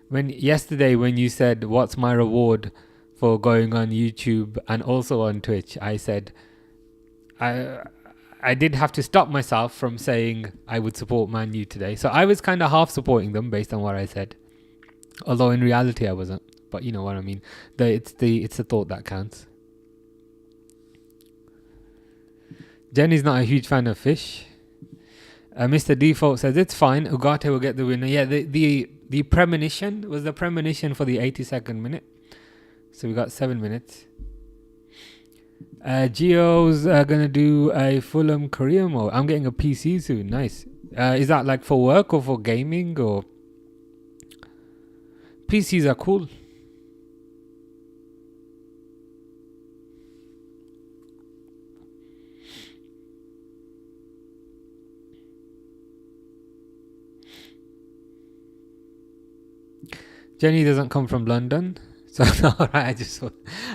when you said what's my reward for going on YouTube and also on Twitch, I said I did have to stop myself from saying I would support Man U today. So I was kind of half supporting them based on what I said. Although in reality I wasn't. But you know what I mean. It's the thought that counts. Jenny's not a huge fan of Fish. Mr. Default says it's fine. Ugarte will get the winner. Yeah, the premonition was the premonition for the 82nd minute. So we got 7 minutes. Gio's gonna do a Fulham career mode. I'm getting a PC soon. Nice. Is that like for work or for gaming or? PCs are cool. Jenny doesn't come from London. So all right,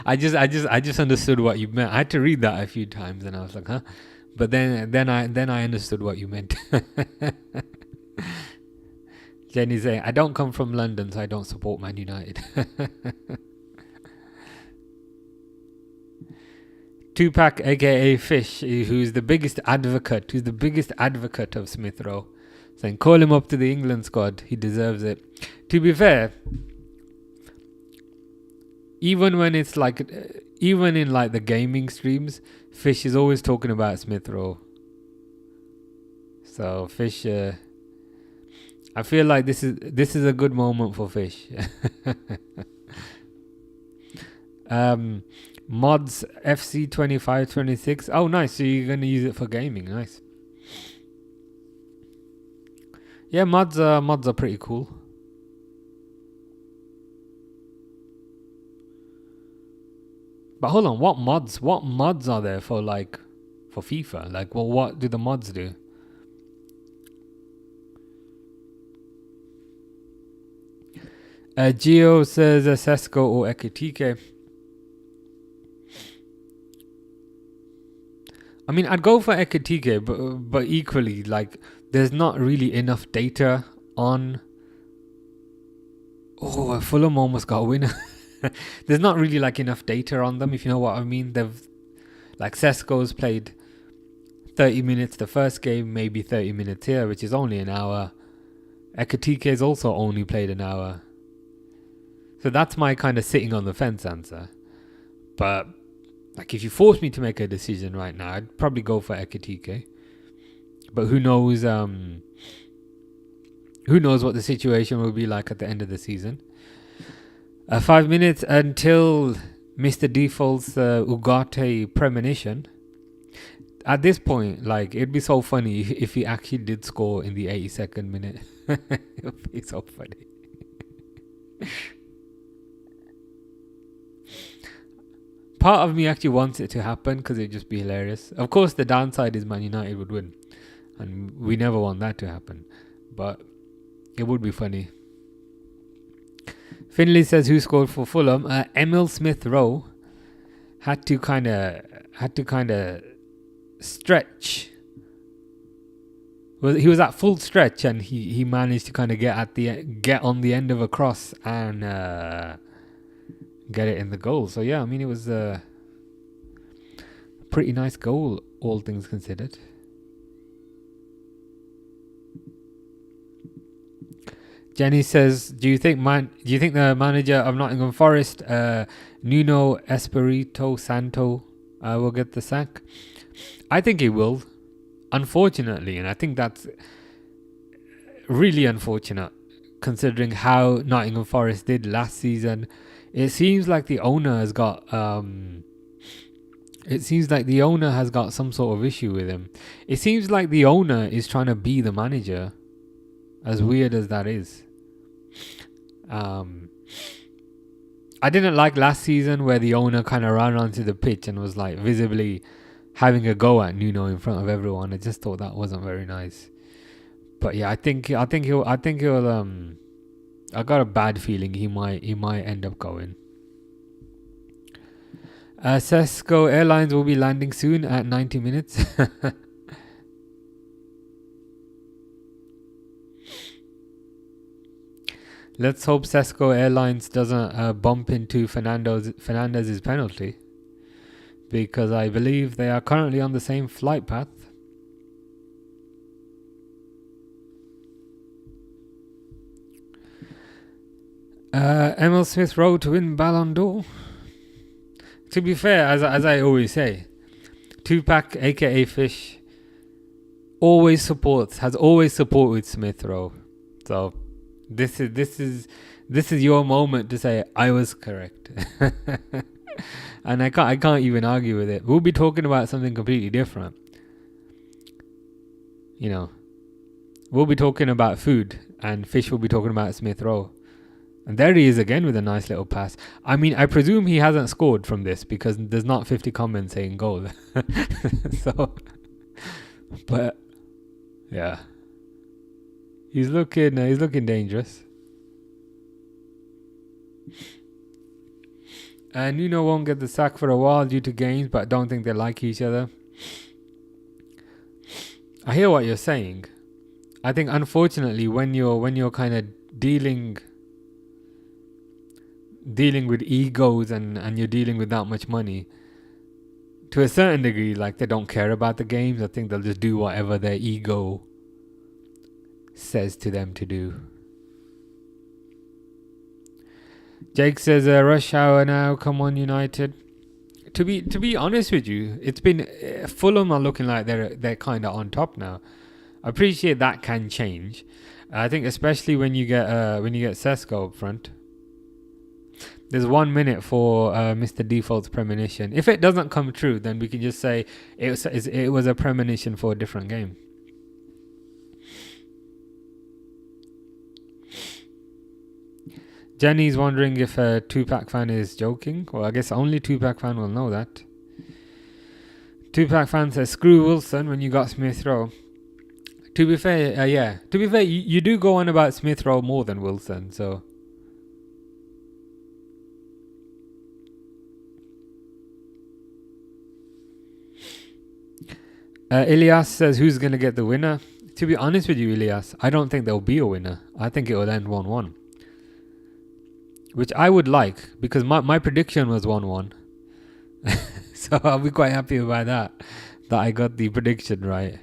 I just understood what you meant. I had to read that a few times, and I was like, huh? But then I understood what you meant. Jenny's saying, I don't come from London, so I don't support Man United. Tupac, aka Fish, who's the biggest advocate of Smith Rowe, saying, call him up to the England squad. He deserves it. To be fair, even when it's like, even in like the gaming streams, Fish is always talking about Smith Rowe. So Fish, I feel like this is a good moment for Fish. Mods FC 2526. Oh, nice. So you're gonna use it for gaming. Nice. Yeah, mods are pretty cool. But hold on, what mods are there for FIFA? Like, well, what do the mods do? Gio says Sesko or Ekitike. I mean, I'd go for Ekitike, but equally, like, there's not really enough data on. Oh, Fulham almost got a winner. There's not really like enough data on them, if you know what I mean. They've, like, Sesko's played 30 minutes the first game, maybe 30 minutes here, which is only an hour. Ekitike's also only played an hour. So that's my kind of sitting on the fence answer. But like, if you force me to make a decision right now, I'd probably go for Ekitike. But who knows? Who knows what the situation will be like at the end of the season? 5 minutes until Mr. Default's Ugarte premonition. At this point, like, it'd be so funny if he actually did score in the 82nd minute. It would be so funny. Part of me actually wants it to happen because it'd just be hilarious. Of course, the downside is Man United would win, and we never want that to happen. But it would be funny. Finley says, who scored for Fulham? Emil Smith Rowe had to kind of stretch. Well, he was at full stretch, and he managed to kind of get on the end of a cross and get it in the goal. So yeah, I mean, it was a pretty nice goal, all things considered. Jenny says, do you think the manager of Nottingham Forest, Nuno Espirito Santo, will get the sack? I think he will, unfortunately, and I think that's really unfortunate considering how Nottingham Forest did last season. It seems like the owner has got some sort of issue with him. It seems like the owner is trying to be the manager, as weird as that is. I didn't like last season where the owner kind of ran onto the pitch and was like visibly having a go at Nuno in front of everyone. I just thought that wasn't very nice. But yeah, I think he'll I got a bad feeling he might end up going. Sesko Airlines will be landing soon at 90 minutes. Let's hope Sesko Airlines doesn't bump into Fernandez's penalty, because I believe they are currently on the same flight path. Emil Smith Rowe to win Ballon d'Or. To be fair, as I always say, Tupac, aka Fish, has always supported Smith Rowe. So this is your moment to say I was correct. And I can't even argue with it. We'll be talking about something completely different. You know, we'll be talking about food, and Fish will be talking about Smith Rowe. And there he is again with a nice little pass. I mean, I presume he hasn't scored from this because there's not 50 comments saying goal. So, but yeah, he's looking dangerous. Nuno won't get the sack for a while due to games, but I don't think they like each other. I hear what you're saying. I think unfortunately when you're kind of dealing with egos and you're dealing with that much money, to a certain degree, like, they don't care about the games. I think they'll just do whatever their ego says to them to do. Jake says, rush hour now, come on United. To be honest with you, it's been Fulham are looking like they're kind of on top now. I appreciate that can change. I think especially when you get Sesko up front. There's 1 minute for Mr. Default's premonition. If it doesn't come true, then we can just say it was a premonition for a different game. Jenny's wondering if a Tupac fan is joking. Well, I guess only Tupac fan will know that. Tupac fan says, screw Wilson when you got Smith Rowe. To be fair, you do go on about Smith Rowe more than Wilson, so... Ilyas says, who's going to get the winner? To be honest with you, Ilyas, I don't think there'll be a winner. I think it will end 1-1. Which I would like, because my prediction was 1-1. So I'll be quite happy about that I got the prediction right.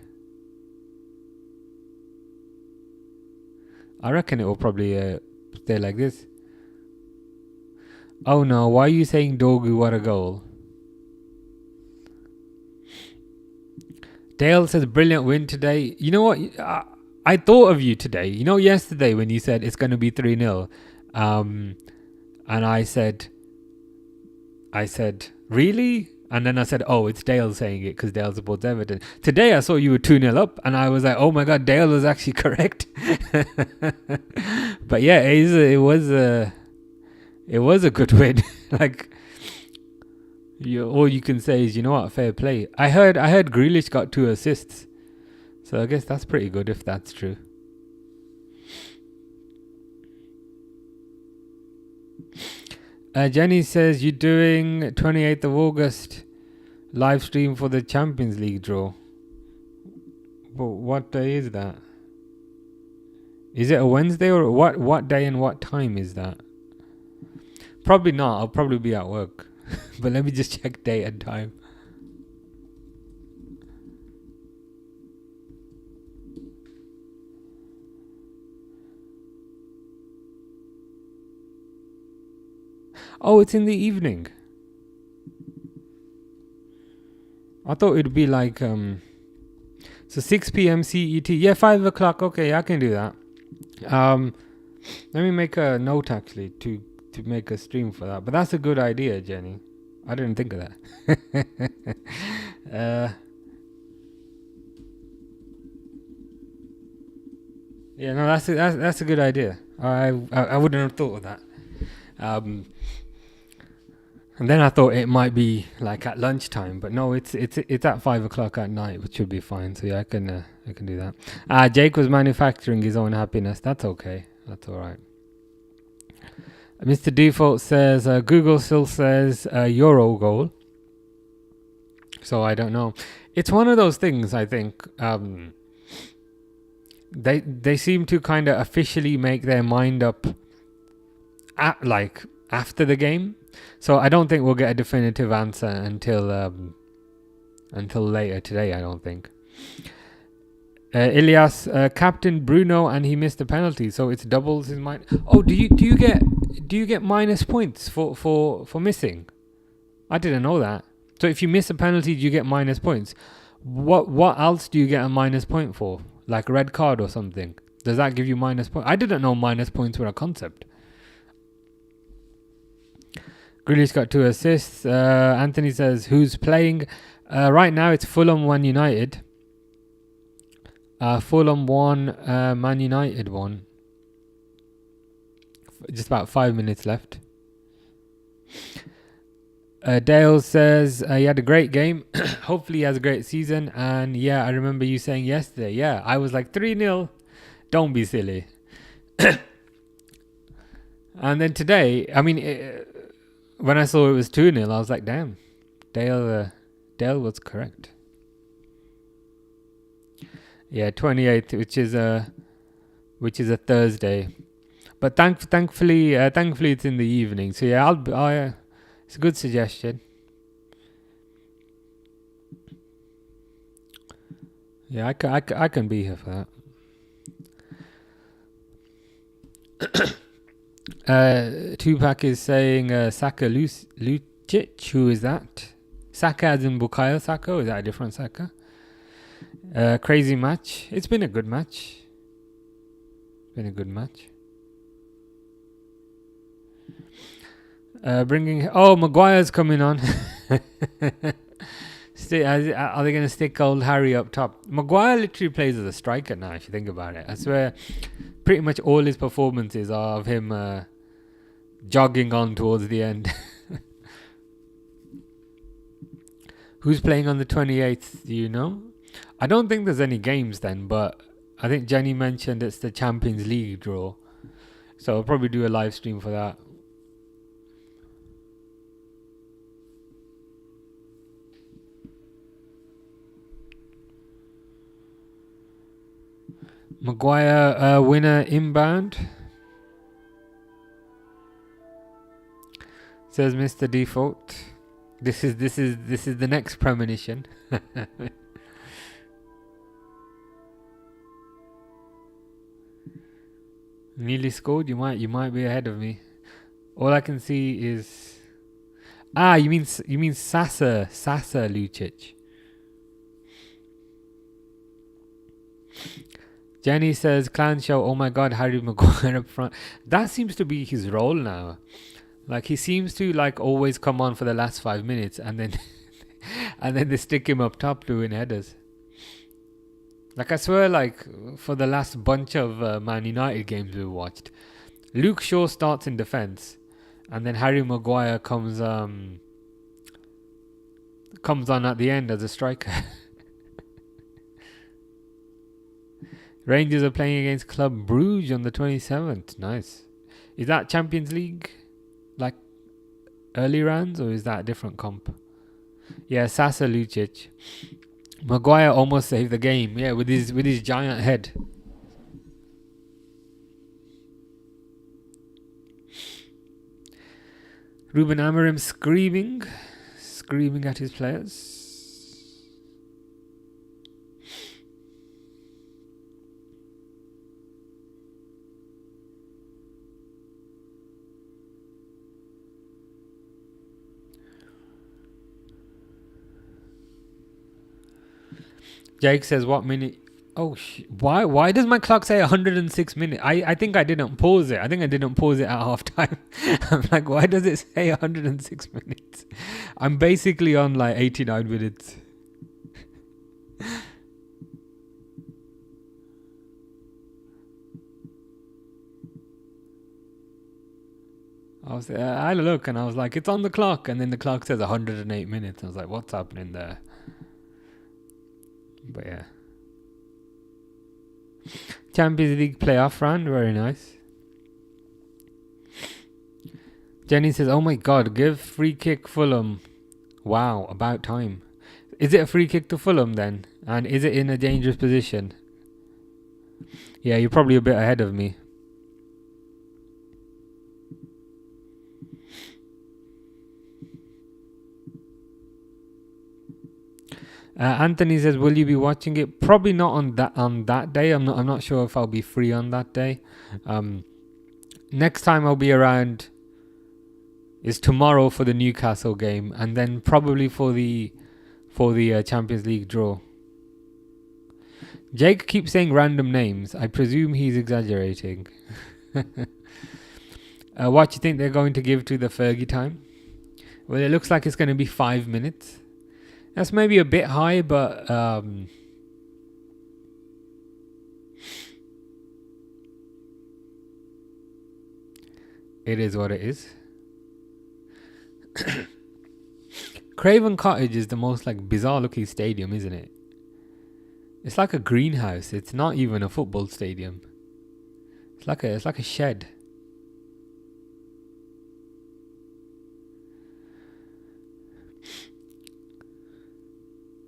I reckon it will probably stay like this. Oh no, why are you saying Dogu, what a goal? Dale says, brilliant win today. You know what? I thought of you today. You know, yesterday when you said it's going to be 3-0. And I said, really? And then I said, oh, it's Dale saying it because Dale supports Everton. Today I saw you were 2-0 up and I was like, oh my God, Dale was actually correct. But yeah, it was a good win. Like, all you can say is, you know what, fair play. I heard Grealish got 2 assists. So I guess that's pretty good if that's true. Jenny says, you're doing 28th of August live stream for the Champions League draw. But what day is that? Is it a Wednesday or what day and what time is that? Probably not. I'll probably be at work. But let me just check date and time. Oh, it's in the evening. I thought it'd be like so 6 p.m. CET. Yeah, 5 o'clock. Okay, I can do that. Let me make a note actually to make a stream for that. But that's a good idea, Jenny. I didn't think of that. Yeah, no, that's a good idea. I wouldn't have thought of that. And then I thought it might be like at lunchtime, but no, it's at 5 o'clock at night, which should be fine. So yeah, I can do that. Jake was manufacturing his own happiness. That's okay. That's all right. Mr. Default says Google still says Euro goal. So I don't know. It's one of those things. I think they seem to kind of officially make their mind up after the game. So I don't think we'll get a definitive answer until later today. I don't think. Ilyas, captain Bruno, and he missed the penalty, so it's doubles his mind. Oh, do you get minus points for missing? I didn't know that. So if you miss a penalty, do you get minus points? What else do you get a minus point for? Like a red card or something? Does that give you minus points? I didn't know minus points were a concept. Grealish got 2 assists. Anthony says, who's playing? Right now it's Fulham 1 United. Fulham 1, Man United 1. Just about 5 minutes left. Dale says he had a great game. Hopefully he has a great season. And yeah, I remember you saying yesterday. Yeah, I was like 3-0. Don't be silly. And then today, I mean, when I saw it was 2-0, I was like, damn, Dale was correct. Yeah, 28th, which is a Thursday. But thankfully it's in the evening. So yeah, it's a good suggestion. Yeah, I can be here for that. Tupac is saying Saka Lucic. Who is that? Saka as in Bukayo Saka? Or is that a different Saka? Crazy match. It's been a good match. Maguire's coming on. Are they going to stick old Harry up top? Maguire literally plays as a striker now, if you think about it. I swear, pretty much all his performances are of him jogging on towards the end. Who's playing on the 28th? Do you know? I don't think there's any games then, but I think Jenny mentioned it's the Champions League draw. So I'll probably do a live stream for that. Maguire winner inbound. Says Mr. Default. This is the next premonition. Nearly scored. You might be ahead of me. All I can see is you mean Sasa Lucic. Jenny says Clan Show. Oh my God, Harry Maguire up front. That seems to be his role now. Like he seems to like always come on for the last 5 minutes and then and then they stick him up top doing headers. Like I swear, like for the last bunch of Man United games we watched, Luke Shaw starts in defence, and then Harry Maguire comes on at the end as a striker. Rangers are playing against Club Brugge on the 27th. Nice. Is that Champions League, like early rounds, or is that a different comp? Yeah, Sasa Lucic. Maguire almost saved the game. Yeah, with his giant head. Ruben Amorim screaming at his players. Jake says, what minute? Oh, why does my clock say 106 minutes? I think I didn't pause it. I think I didn't pause it at half time. I'm like, why does it say 106 minutes? I'm basically on like 89 minutes. I had a look and I was like, it's on the clock. And then the clock says 108 minutes. I was like, what's happening there? But yeah. Champions League playoff round, very nice. Jenny says, oh my God, give free kick Fulham. Wow, about time. Is it a free kick to Fulham then? And is it in a dangerous position? Yeah, you're probably a bit ahead of me. Anthony says, will you be watching it? Probably not on that day. I'm not sure if I'll be free on that day. Next time I'll be around is tomorrow for the Newcastle game, and then probably for the Champions League draw. Jake keeps saying random names. I presume he's exaggerating. What do you think they're going to give to the Fergie time? Well, it looks like it's going to be 5 minutes. That's maybe a bit high, but it is what it is. Craven Cottage is the most like bizarre looking stadium, isn't it? It's like a greenhouse. It's not even a football stadium. It's like a shed.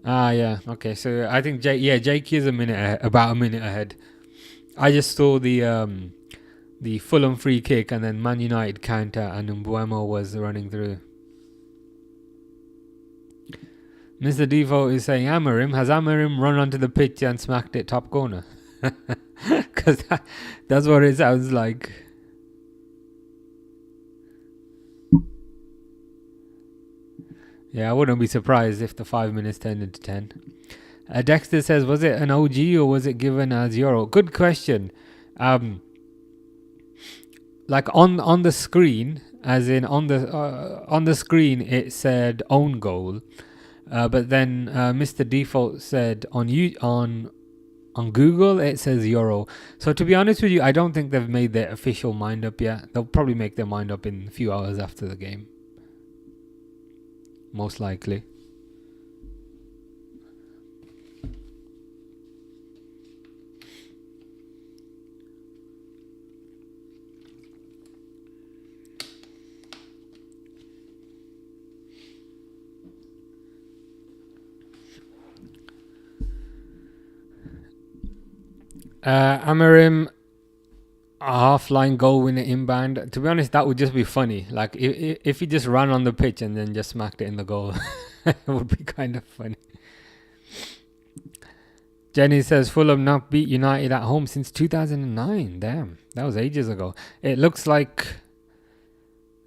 Yeah. Okay. So I think Jake is about a minute ahead. I just saw the Fulham free kick and then Man United counter, and Mbuemo was running through. Mr. Default is saying, has Amarim run onto the pitch and smacked it top corner? Because that's what it sounds like. Yeah, I wouldn't be surprised if the 5 minutes turned into 10. Dexter says, was it an OG or was it given as Euro? Good question. Like on the screen, as in on the screen, it said own goal, but then Mr. Default said on Google it says Euro. So to be honest with you, I don't think they've made their official mind up yet. They'll probably make their mind up in a few hours after the game, most likely. Amarim, a half-line goal winner inbound. To be honest, that would just be funny. Like if he just ran on the pitch and then just smacked it in the goal, it would be kind of funny. Jenny says Fulham not beat United at home since 2009. Damn, that was ages ago. It looks like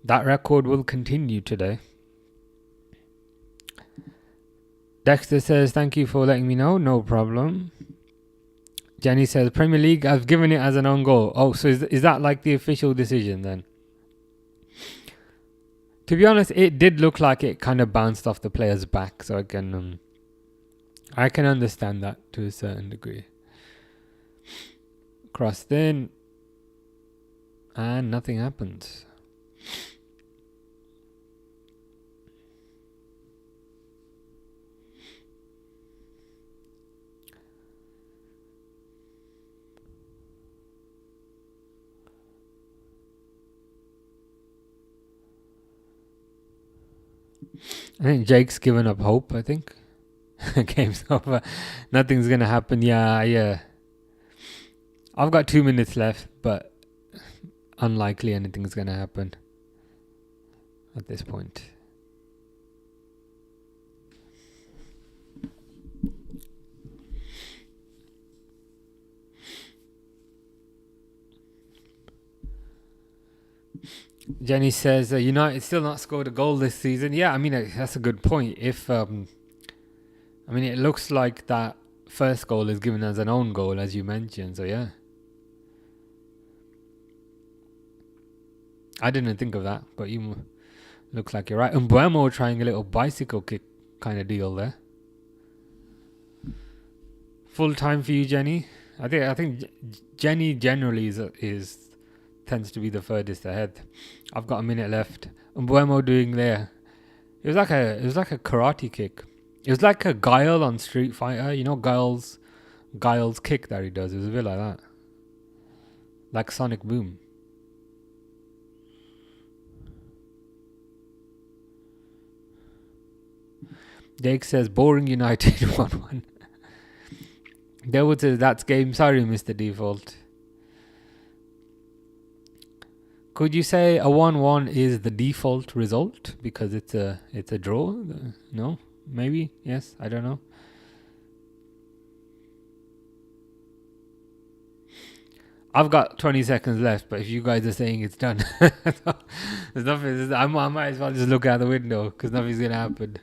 that record will continue today. Dexter says thank you for letting me know. No problem. Jenny says, Premier League, I've given it as an own goal. Oh, so is that like the official decision then? To be honest, it did look like it kind of bounced off the player's back. So I can understand that to a certain degree. Crossed in. And nothing happens. I think Jake's given up hope, I think. Game's over. Nothing's going to happen. Yeah. I've got 2 minutes left, but unlikely anything's going to happen at this point. Jenny says United still not scored a goal this season. Yeah, I mean that's a good point. If it looks like that first goal is given as an own goal, as you mentioned. So yeah, I didn't think of that, but you looks like you're right. And Mbuemo trying a little bicycle kick kind of deal there. Full time for you, Jenny. I think Jenny generally is tends to be the furthest ahead. I've got a minute left. Mbuemo doing there. It was like a karate kick. It was like a Guile on Street Fighter. You know Guile's kick that he does. It was a bit like that. Like Sonic Boom. Jake says boring United 1-1. Devil says that's game. Sorry, Mr. Default. Could you say a 1-1 is the default result because it's a draw? No, maybe, yes, I don't know. I've got 20 seconds left, but if you guys are saying it's done, there's nothing. I might as well just look out the window because nothing's gonna happen.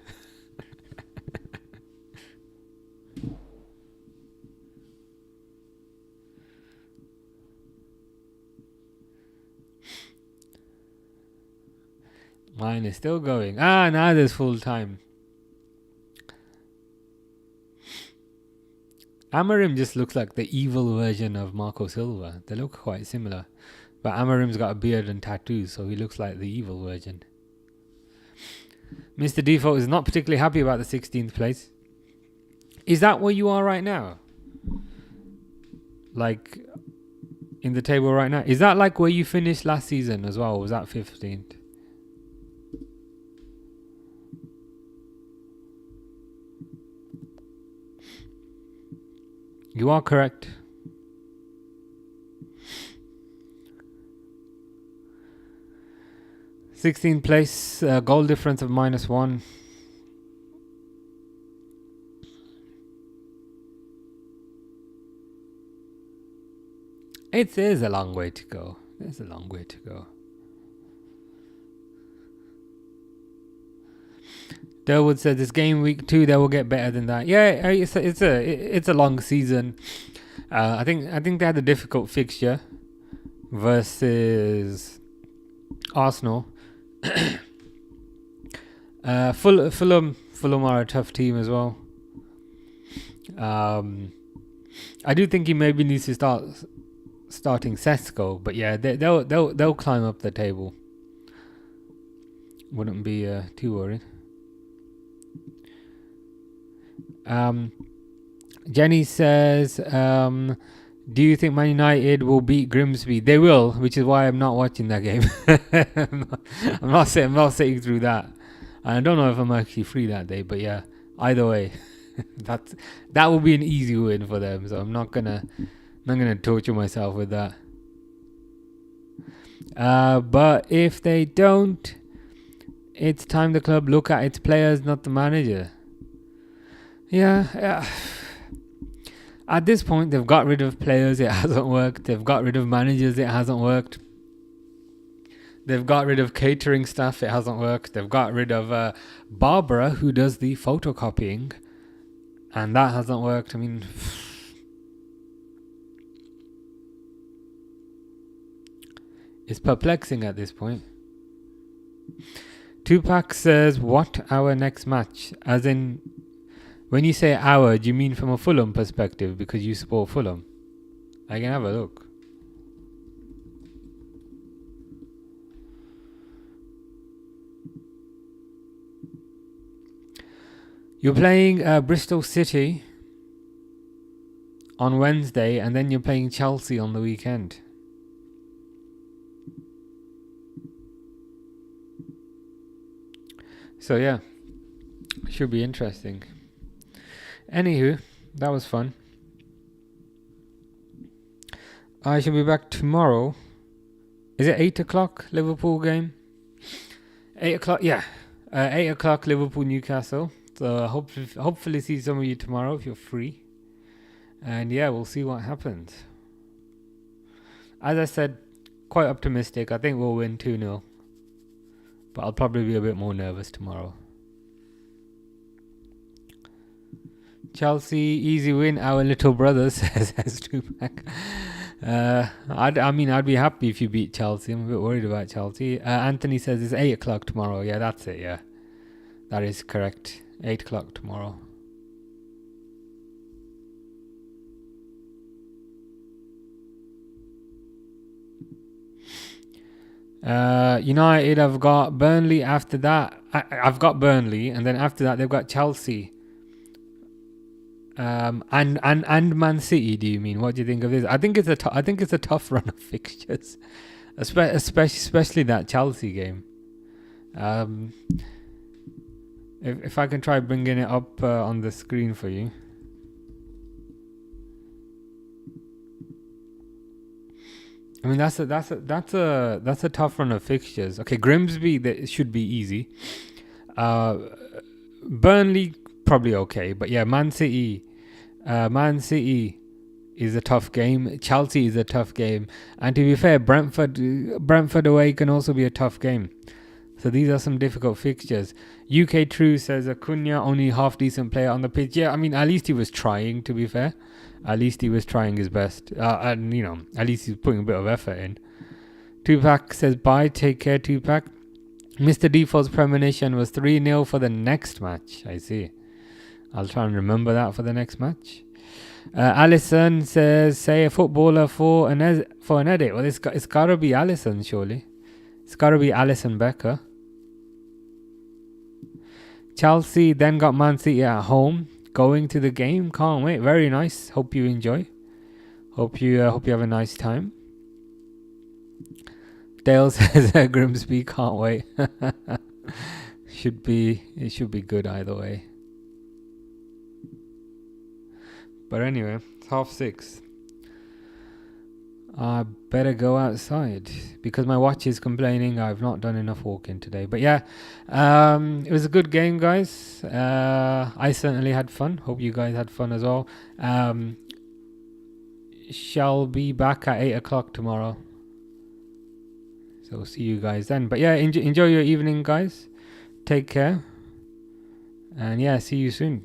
Mine is still going. Now there's full time. Amarim just looks like the evil version of Marco Silva. They look quite similar. But Amarim's got a beard and tattoos, so he looks like the evil version. Mr. Default is not particularly happy about the 16th place. Is that where you are right now? Like, in the table right now? Is that like where you finished last season as well? Or was that 15th? You are correct. '16th place, goal difference of -1. It is a long way to go. There's a long way to go. Durwood said this game week 2 they will get better than that. Yeah, it's a long season. I think they had a difficult fixture versus Arsenal. Fulham are a tough team as well. I do think he maybe needs to starting Sesko, but yeah, they'll climb up the table. Wouldn't be too worried. Jenny says, do you think Man United will beat Grimsby? They will, which is why I'm not watching that game. I'm not sitting through that. I don't know if I'm actually free that day, but yeah, either way, that will be an easy win for them. So I'm not gonna torture myself with that. But if they don't, it's time the club look at its players, not the manager. Yeah. At this point, they've got rid of players, it hasn't worked. They've got rid of managers, it hasn't worked. They've got rid of catering staff, it hasn't worked. They've got rid of Barbara, who does the photocopying, and that hasn't worked. I mean, it's perplexing at this point. Tupac says, what our next match? As in, when you say our, do you mean from a Fulham perspective because you support Fulham? I can have a look. You're playing Bristol City on Wednesday, and then you're playing Chelsea on the weekend. So yeah, should be interesting. Anywho, that was fun. I shall be back tomorrow. Is it 8 o'clock Liverpool game? 8 o'clock, yeah. 8 o'clock Liverpool Newcastle. So hopefully see some of you tomorrow if you're free. And yeah, we'll see what happens. As I said, quite optimistic. I think we'll win 2-0. But I'll probably be a bit more nervous tomorrow. Chelsea, easy win. Our little brother says Tupac. I'd be happy if you beat Chelsea. I'm a bit worried about Chelsea. Anthony says it's 8 o'clock tomorrow. Yeah, that's it. Yeah, that is correct. 8 o'clock tomorrow. United have got Burnley after that. I've got Burnley, and then after that they've got Chelsea. And Man City. Do you mean? What do you think of this? I think it's a tough run of fixtures, especially that Chelsea game. If I can try bringing it up on the screen for you. I mean that's a tough run of fixtures. Okay, Grimsby that should be easy. Burnley probably okay, but yeah, Man City is a tough game. Chelsea is a tough game, and to be fair, Brentford away can also be a tough game. So these are some difficult fixtures. UK True says Acuna only half decent player on the pitch. Yeah, I mean at least he was trying. To be fair, at least he was trying his best, and at least he's putting a bit of effort in. Tupac says bye. Take care, Tupac. Mr. Default's premonition was 3-0 for the next match. I see. I'll try and remember that for the next match. Allison says, say a footballer for an edit. Well, it's got to be Allison, surely. It's got to be Allison Becker. Chelsea then got Man City at home. Going to the game. Can't wait. Very nice. Hope you enjoy. Hope you have a nice time. Dale says Grimsby. Can't wait. It should be good either way. But anyway, 6:30. I better go outside because my watch is complaining I've not done enough walking today. But yeah, it was a good game, guys. I certainly had fun. Hope you guys had fun as well. Shall be back at 8 o'clock tomorrow. So see you guys then. But yeah, enjoy your evening, guys. Take care. And yeah, see you soon.